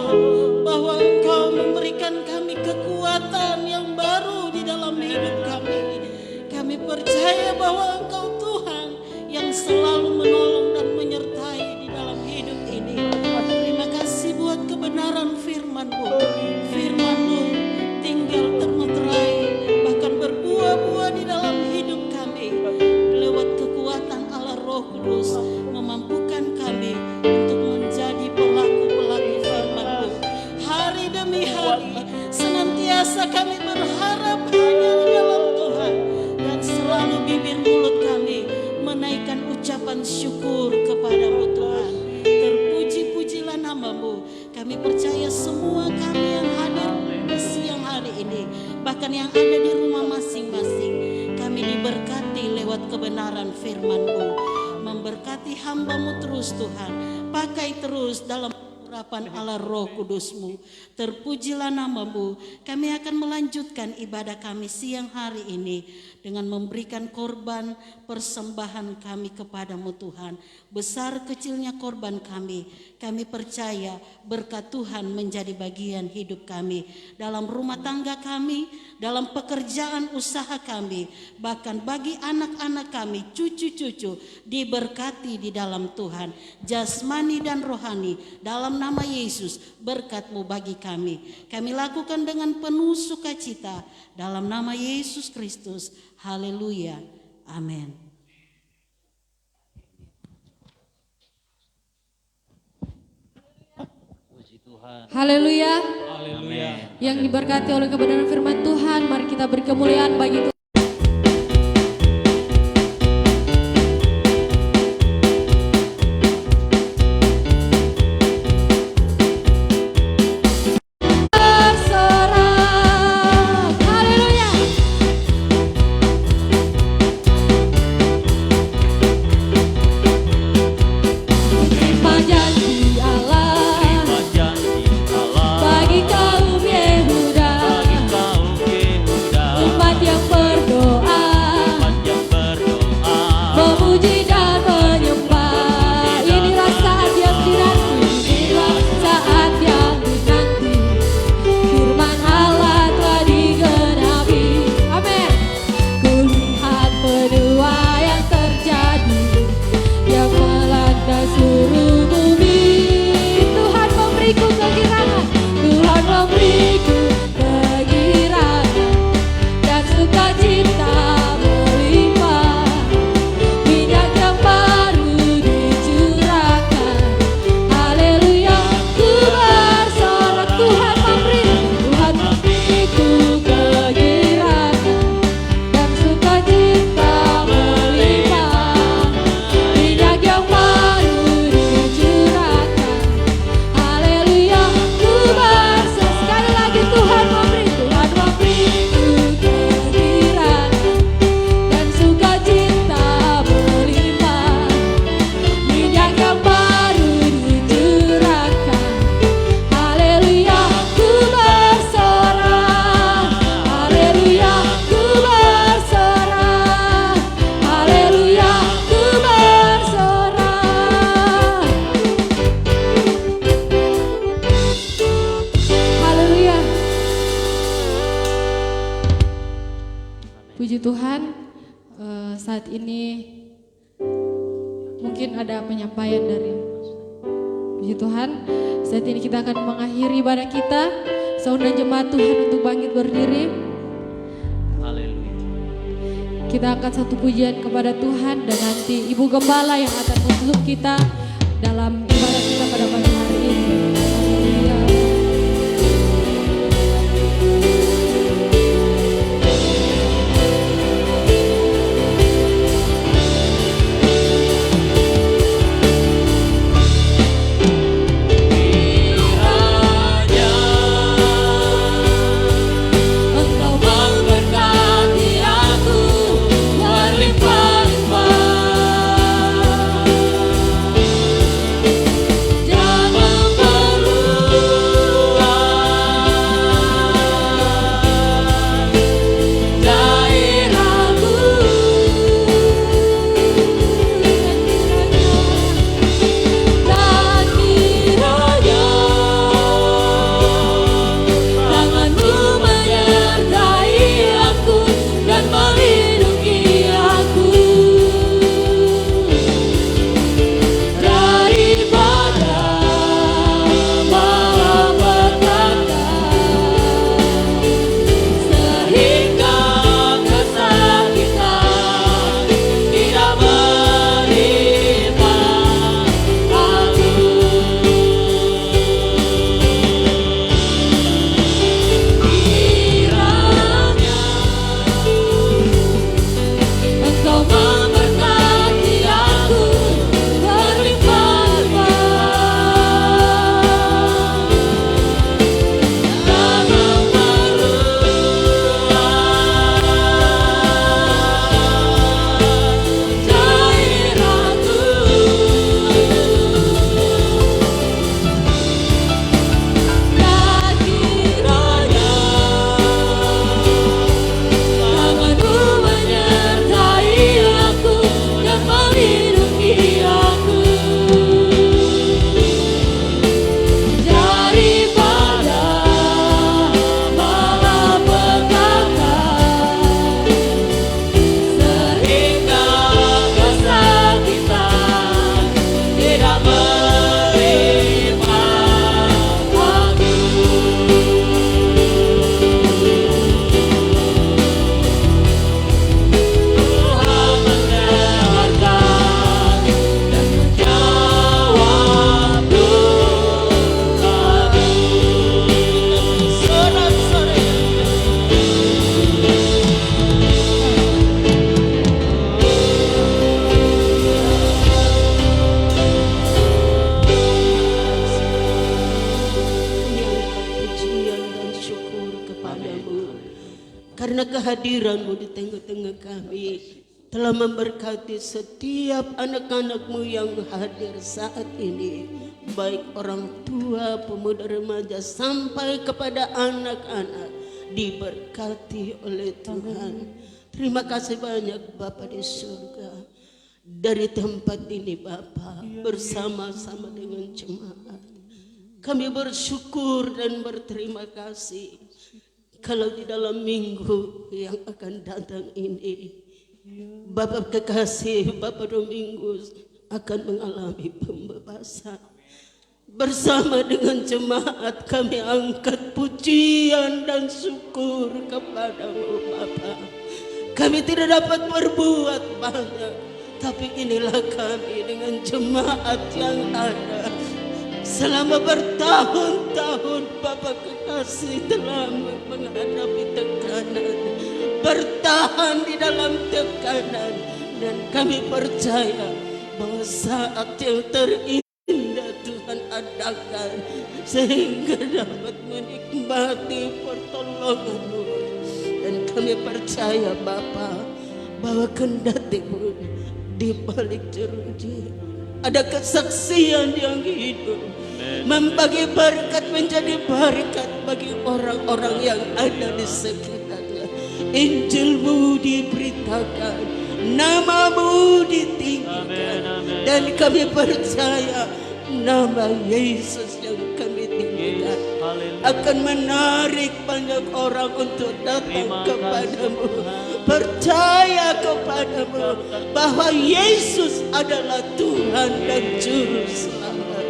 bahwa Engkau memberikan kami kekuatan yang baru di dalam hidup kami. Kami percaya bahwa Engkau Tuhan yang selalu menolong dan menyertai di dalam hidup ini. Terima kasih buat kebenaran firman-Mu. Firman-Mu tinggal termeterai, bahkan berbuah-buah di dalam hidup kami. Lewat kekuatan Allah Roh Kudus memampukan kami untuk menjadi pelaku-pelaku firman-Mu. Hari demi hari senantiasa kami berharap hanya di dalam Tuhan, dan selalu bibir mulut kami menaikkan ucapan syukur kepada-Mu Tuhan. Terpuji-pujilah nama-Mu. Kami percaya semua kami yang hadir di siang hari ini, bahkan yang ada di rumah masing-masing, kami diberkati lewat kebenaran firman-Mu. Memberkati hamba-Mu terus Tuhan. Pakai terus dalam urapan Allah Roh Kudus-Mu. Terpujilah nama-Mu. Kami akan melanjutkan ibadah kami siang hari ini dengan memberikan korban persembahan kami kepada-Mu Tuhan. Besar kecilnya korban kami percaya berkat Tuhan menjadi bagian hidup kami, dalam rumah tangga kami, dalam pekerjaan usaha kami, bahkan bagi anak-anak kami, cucu-cucu diberkati di dalam Tuhan, jasmani dan rohani. Dalam nama Yesus, berkat-Mu bagi kami. Kami lakukan dengan penuh sukacita dalam nama Yesus Kristus. Haleluya. Amin. Puji Tuhan. Haleluya. Haleluya. Yang diberkati oleh kebenaran firman Tuhan, mari kita beri kemuliaan bagi Tuhan. Bagi kaum Yehuda Puji Tuhan, saat ini mungkin ada penyampaian dari Puji Tuhan. Saat ini kita akan mengakhiri ibadah kita. Saudara dan jemaat Tuhan untuk bangkit berdiri. Haleluya. Kita angkat satu pujian kepada Tuhan dan nanti Ibu Gembala yang akan menutup kita dalam ibadah kita pada pagi hari ini. Haleluya. Karena kehadiran-Mu di tengah-tengah kami telah memberkati setiap anak-anak-Mu yang hadir saat ini, baik orang tua, pemuda remaja sampai kepada anak-anak, diberkati oleh Tuhan. Terima kasih banyak Bapa di surga. Dari tempat ini Bapa, bersama-sama dengan jemaat, kami bersyukur dan berterima kasih. Kalau di dalam minggu yang akan datang ini, Bapak kekasih, Bapak Domingus akan mengalami pembebasan. Bersama dengan jemaat kami angkat pujian dan syukur kepada-Mu Bapa. Kami tidak dapat berbuat banyak, tapi inilah kami dengan jemaat yang ada. Selama bertahun-tahun Bapak kekasih telah menghadapi tekanan, bertahan di dalam tekanan, dan kami percaya bahwa saat yang terindah Tuhan adakan sehingga dapat menikmati pertolongan-Mu. Dan kami percaya Bapa bahwa kendati-Mu di balik jeruji ada kesaksian yang hidup, membagi berkat menjadi berkat bagi orang-orang yang ada di sekitarnya. Injil-Mu diberitakan, nama-Mu ditinggikan, dan kami percaya nama Yesus yang kami tinggikan akan menarik banyak orang untuk datang Terima kasih, kepadamu. Tuhan. Percaya kepadamu bahwa Yesus adalah Tuhan dan Juru Selamat.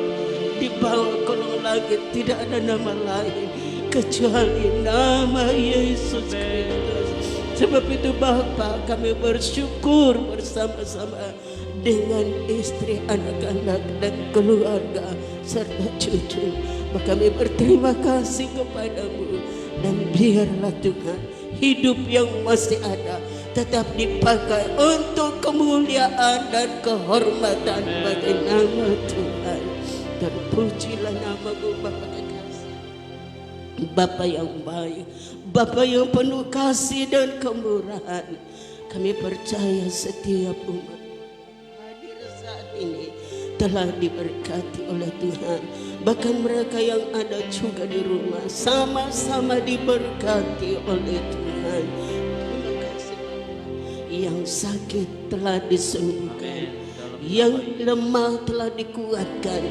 Di bawah kolong langit tidak ada nama lain kecuali nama Yesus Kristus. Sebab itu Bapa, kami bersyukur bersama-sama dengan istri, anak-anak dan keluarga serta cucu. Kami berterima kasih kepadamu, dan biarlah Tuhan hidup yang masih ada tetap dipakai untuk kemuliaan dan kehormatan bagi nama Tuhan. Terpujilah namamu Bapa kekasih, Bapa yang baik, Bapa yang penuh kasih dan kemurahan. Kami percaya setiap umat hadir saat ini telah diberkati oleh Tuhan. Bahkan mereka yang ada juga di rumah sama-sama diberkati oleh Tuhan. Terima kasih Bapa. Yang sakit telah disembuhkan, yang lemah telah dikuatkan,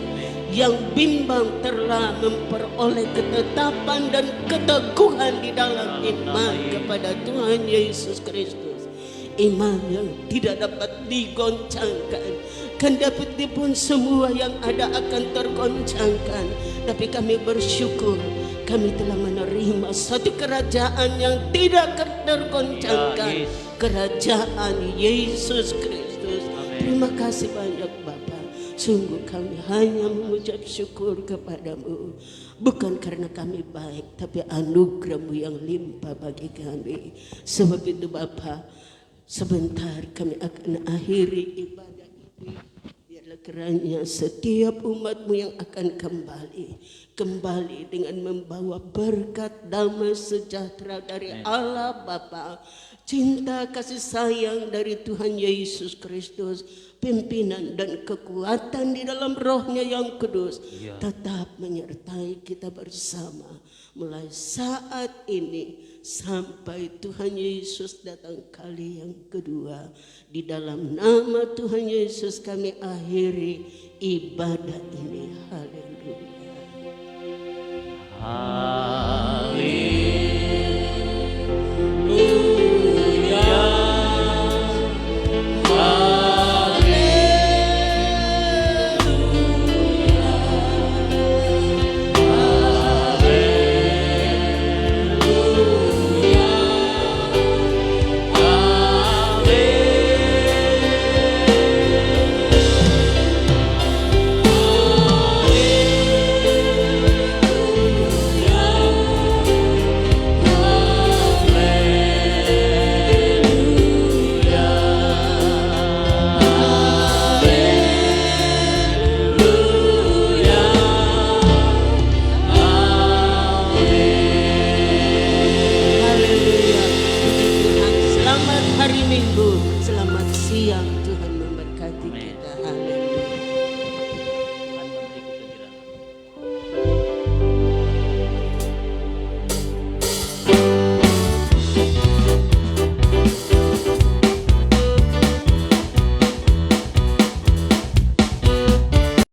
yang bimbang telah memperoleh ketetapan dan keteguhan di dalam iman kepada Tuhan Yesus Kristus. Iman yang tidak dapat digoncangkan, kan dapat pun semua yang ada akan tergoncangkan. Tapi kami bersyukur, kami telah menerima satu kerajaan yang tidak tergoncangkan, kerajaan Yesus Kristus. Terima kasih banyak Bapa. Sungguh kami hanya mengucap syukur kepadamu, bukan karena kami baik, tapi anugerah-Mu yang limpah bagi kami. Sebab itu Bapa, sebentar kami akan akhiri ibadah ini. Biarlah kiranya setiap umat-Mu yang akan kembali dengan membawa berkat damai sejahtera dari Allah Bapa, cinta kasih sayang dari Tuhan Yesus Kristus, pimpinan dan kekuatan di dalam Roh-Nya yang kudus tetap menyertai kita bersama mulai saat ini sampai Tuhan Yesus datang kali yang kedua. Di dalam nama Tuhan Yesus kami akhiri ibadah ini. Haleluya.